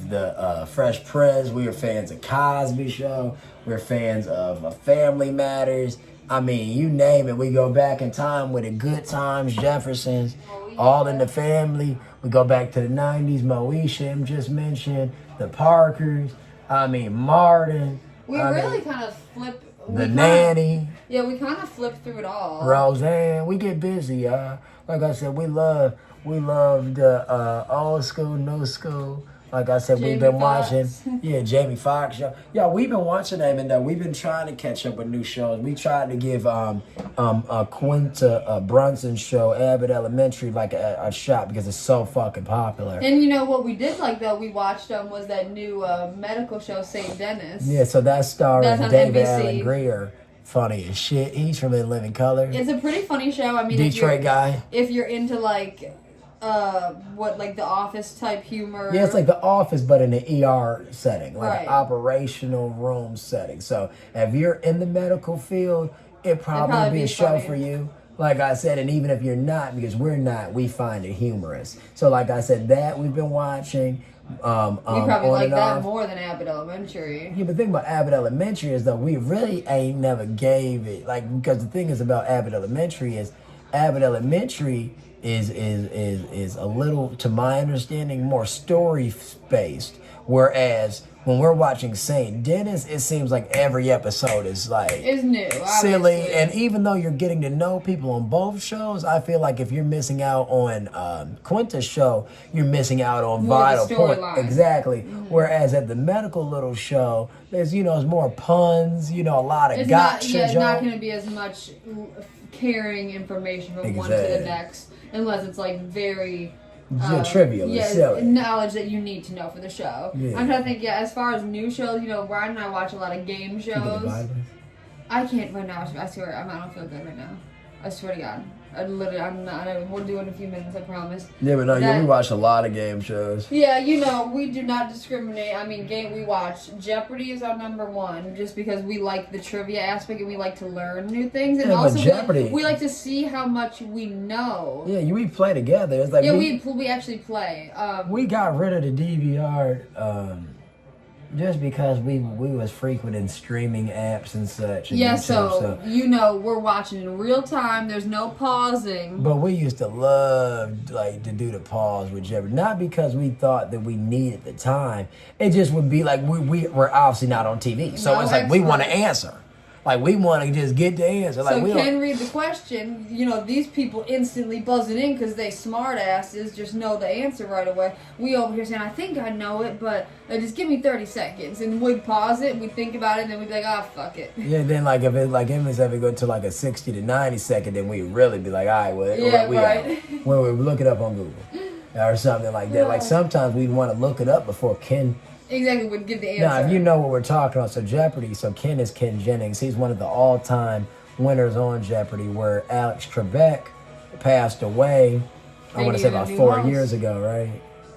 the Fresh Prince. We are fans of Cosby Show. We're fans of Family Matters. I mean, you name it. We go back in time with the Good Times, Jeffersons, All in the Family. We go back to the 90s. Moesha just mentioned the Parkers. I mean, Martin. We really kind of flip. The Nanny. Yeah, we kind of flip through it all. Roseanne. We get busy, y'all. Like I said, we love the old school, new school. Like I said, we've been watching, Jamie Foxx show. Yeah, we've been watching them, and we've been trying to catch up with new shows. We tried to give Quinta Brunson's show, Abbott Elementary, like a shot because it's so fucking popular. And you know what we did like though? We watched was that new medical show, St. Dennis. Yeah, so that stars That's on David NBC. Allen Greer. Funny as shit. He's from In Living Color. It's a pretty funny show. I mean, Detroit guy. If you're into like the Office type humor. Yeah, it's like The Office, but in an ER setting, like Right. an operational room setting. So if you're in the medical field, it'd probably be a show funny. for you. Like I said, and even if you're not, because we're not, we find it humorous. So like I said, that we've been watching. We probably on like and that off. more than Abbott Elementary. Yeah, but the thing about Abbott Elementary is though we really ain't never gave it because the thing is about Abbott Elementary is a little, to my understanding, more story based. Whereas when we're watching St. Dennis, it seems like every episode is like It's new, silly. obviously. And even though you're getting to know people on both shows, I feel like if you're missing out on Quinta's show, you're missing out on More vital of the points. storyline. Exactly. Mm-hmm. Whereas at the medical little show, there's it's more puns, a lot of gotcha It's not jokes. going to be as much carrying information from one to the Exactly. next, unless it's like very trivial and silly. knowledge that you need to know for the show. Yeah. I'm trying to think. Yeah, as far as new shows, Brian and I watch a lot of game You get the shows. vitamins? I can't right now. I swear, I don't feel good right now. I swear to God. I'm not. We'll do it in a few minutes, I promise. Yeah, but no, we watch a lot of game shows. Yeah, we do not discriminate. I mean, we watch. Jeopardy is our number one, just because we like the trivia aspect and we like to learn new things. And also, Jeopardy, we like to see how much we know. Yeah, we play together. It's like we actually play. We got rid of the DVR just because we was frequenting streaming apps and such. And yeah, YouTube, we're watching in real time. There's no pausing. But we used to love to do the pause with Jeopardy. Not because we thought that we needed the time. It just would be like we're obviously not on TV. So it's like we want to answer. Like, we want to just get the answer. Like, so Ken read the question. These people instantly buzzing in because they smart asses just know the answer right away. We over here saying, I think I know it, but just give me 30 seconds. And we'd pause it, we'd think about it, and then we'd be like, fuck it. Yeah, then, if it go to, a 60 to 90 second, then we'd really be like, all right, well, we right. When we look it up on Google or something like that. Yeah. Like, sometimes we'd want to look it up before Ken... Exactly, would give the answer. Now, if you know what we're talking about, so Jeopardy, so Ken is Ken Jennings. He's one of the all-time winners on Jeopardy, where Alex Trebek passed away, I want to say about 4 years ago, right?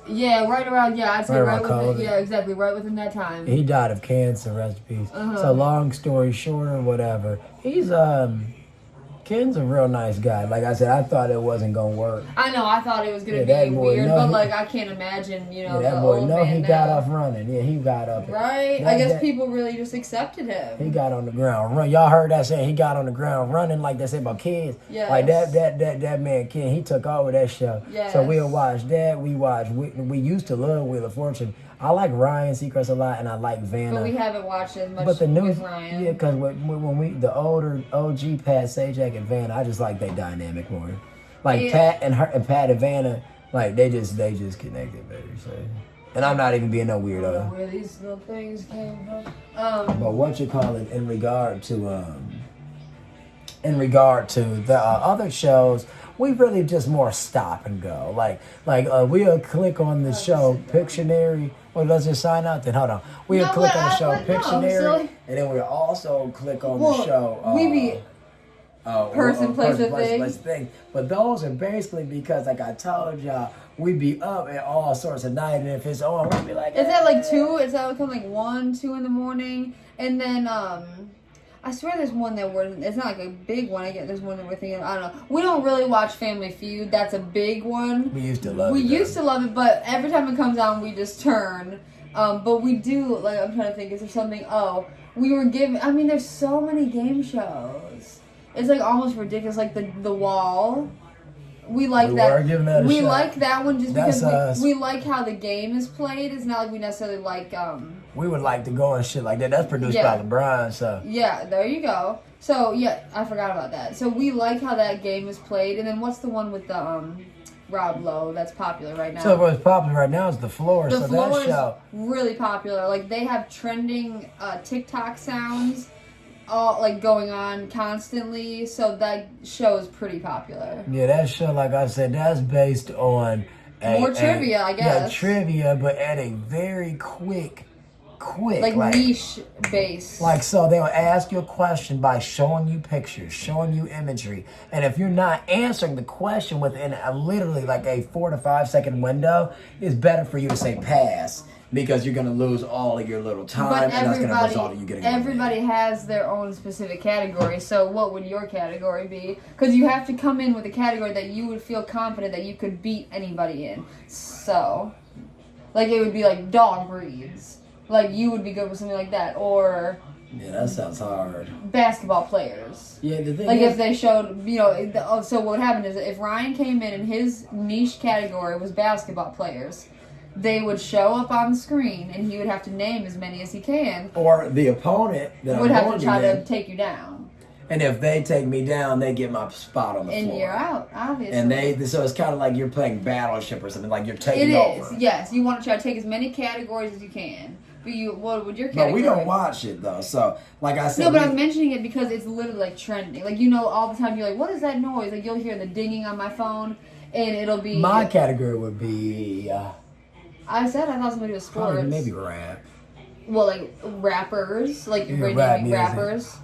Yeah, right around, I'd say right within, COVID. yeah, exactly, right within that time. He died of cancer, rest in peace. So long story short or whatever, he's, Ken's a real nice guy. Like I said, I thought it wasn't going to work. I know, I thought it was going to be weird, but I can't imagine, that boy, he got off running. Yeah, he got up. Right? I guess people really just accepted him. He got on the ground run. Y'all heard that saying, he got on the ground running, like they say about kids. Yes. Like that man Ken, he took over that show. Yes. So we'll watch that. We used to love Wheel of Fortune. I like Ryan Seacrest a lot, and I like Vanna. But we haven't watched as much with Ryan. Yeah, because when the older OG Pat Sajak and Vanna, I just like their dynamic more. Like Pat and Pat and Vanna, like they just connected better. So, and I'm not even being no weirdo. I don't know where these little things came from. But what you call it in regard to the other shows, we really just more stop and go. Like we'll click on the show Pictionary. Well, let's just sign out then. Hold on. We'll click on the show Pictionary, and then we'll also click on the show. Person, place, or thing. But those are basically because, like I told y'all, we be up at all sorts of night, and if it's on, we'll be like, Is that like 2? Is that come like 1, 2 in the morning? And then I swear there's one that it's not like a big one. I get there's one that we're thinking, I don't know. We don't really watch Family Feud. That's a big one. We used to love it. We used to love it, but every time it comes on, we just turn. But we do, like, I'm trying to think, is there something, we were given, I mean, there's so many game shows. It's like almost ridiculous, like the Wall. We like that. We like that one just because we like how the game is played. It's not like we necessarily like we would like to go and shit like that. That's produced by LeBron, so. Yeah, there you go. So yeah, I forgot about that. So we like how that game is played. And then what's the one with the Rob Lowe that's popular right now? So what's popular right now is The Floor. The Floor that show is really popular. Like they have trending TikTok sounds all like going on constantly, so that show is pretty popular. Yeah, that show, like I said, that's based on more trivia, I guess. Yeah, trivia, but at a very quick, like niche base. Like, so they'll ask you a question by showing you pictures, showing you imagery, and if you're not answering the question within literally like a 4 to 5 second window, it's better for you to say pass. Because you're going to lose all of your little time, and that's going to result in you getting everybody has their own specific category, so what would your category be? Because you have to come in with a category that you would feel confident that you could beat anybody in. So, like, it would be like dog breeds. Like, you would be good with something like that, or... Yeah, that sounds hard. Basketball players. Yeah, the thing like if they showed, so what happened is if Ryan came in and his niche category was basketball players... They would show up on the screen, and he would have to name as many as he can. Or the opponent would have to try to take you down. And if they take me down, they get my spot on the floor. And you're out, obviously. And so it's kind of like you're playing Battleship or something, like you're taking over. It is, yes. You want to try to take as many categories as you can. But what would your category? But we don't watch it, though. So, like I said... No, but I'm mentioning it because it's literally, like, trending. Like, all the time you're like, what is that noise? Like, you'll hear the dinging on my phone, and it'll be... My category would be... I thought somebody was sports. Probably maybe rap. Well, like rappers, like rap rappers.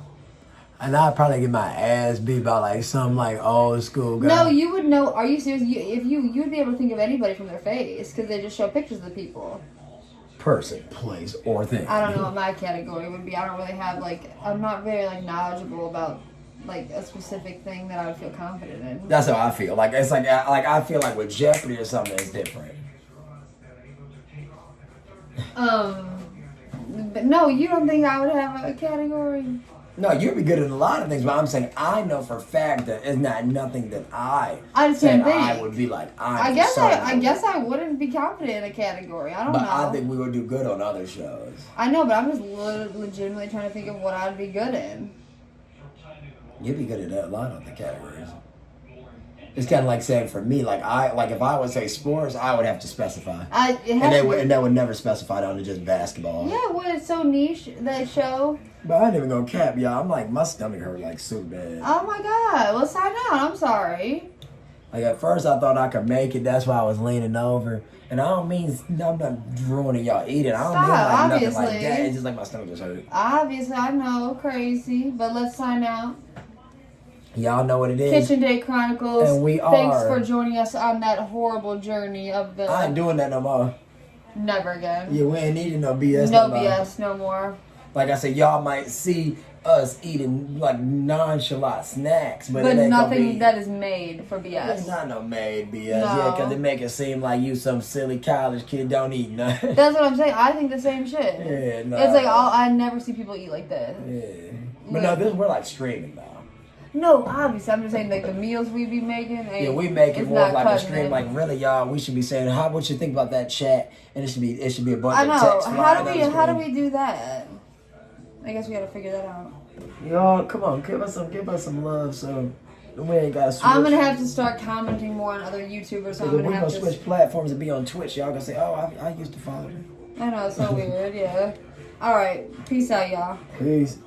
And I'd probably get my ass beat by like some like old school guy. No, you would know. Are you serious? You'd be able to think of anybody from their face because they just show pictures of the people. Person, place, or thing. I don't know what my category would be. I don't really have like. I'm not very like knowledgeable about like a specific thing that I would feel confident in. That's how I feel. Like it's like I feel like with Jeopardy or something, it's different. But no, you don't think I would have a category? No, you'd be good at a lot of things, but I'm saying I know for a fact that it's not nothing that I understand. I would be like. I guess I wouldn't be confident in a category. I don't know. But I think we would do good on other shows. I know, but I'm just legitimately trying to think of what I'd be good in. You'd be good at a lot of the categories. It's kind of like saying for me, like if I would say sports, I would have to specify. And that would never specify down to just basketball. Yeah, well, it's so niche, that show. But I ain't even gonna cap, y'all. I'm like, my stomach hurt like so bad. Oh my god, well, sign out. I'm sorry. Like at first I thought I could make it. That's why I was leaning over. And I don't mean, I'm not ruining y'all eating. I don't mean like nothing like that. It's just like my stomach just hurt. Obviously, I know, crazy. But let's sign out. Y'all know what it is. Kitchen Day Chronicles. And we Thanks are. for joining us on that horrible journey of the... I ain't doing that no more. Never again. Yeah, we ain't needing no BS no more. BS, no more. Like I said, y'all might see us eating like nonchalant snacks, but it ain't nothing that is made for BS. It's not no made BS. No. Yeah, because it make it seem like you some silly college kid don't eat nothing. That's what I'm saying. I think the same shit. Yeah, no. It's like I never see people eat like that. Yeah. But no, we're like streaming now. No, obviously, I'm just saying like the meals we be making. Yeah, we make it more like a stream. Like really, y'all, we should be saying, "How what you think about that chat?" And it should be a bunch of text. How do we do that? I guess we gotta figure that out. Y'all, come on, give us some love. So we ain't gotta switch. I'm gonna have to start commenting more on other YouTubers. So we're gonna switch platforms and be on Twitch. Y'all gonna say, "Oh, I used to follow you." I know, it's so weird. Yeah. All right, peace out, y'all. Peace.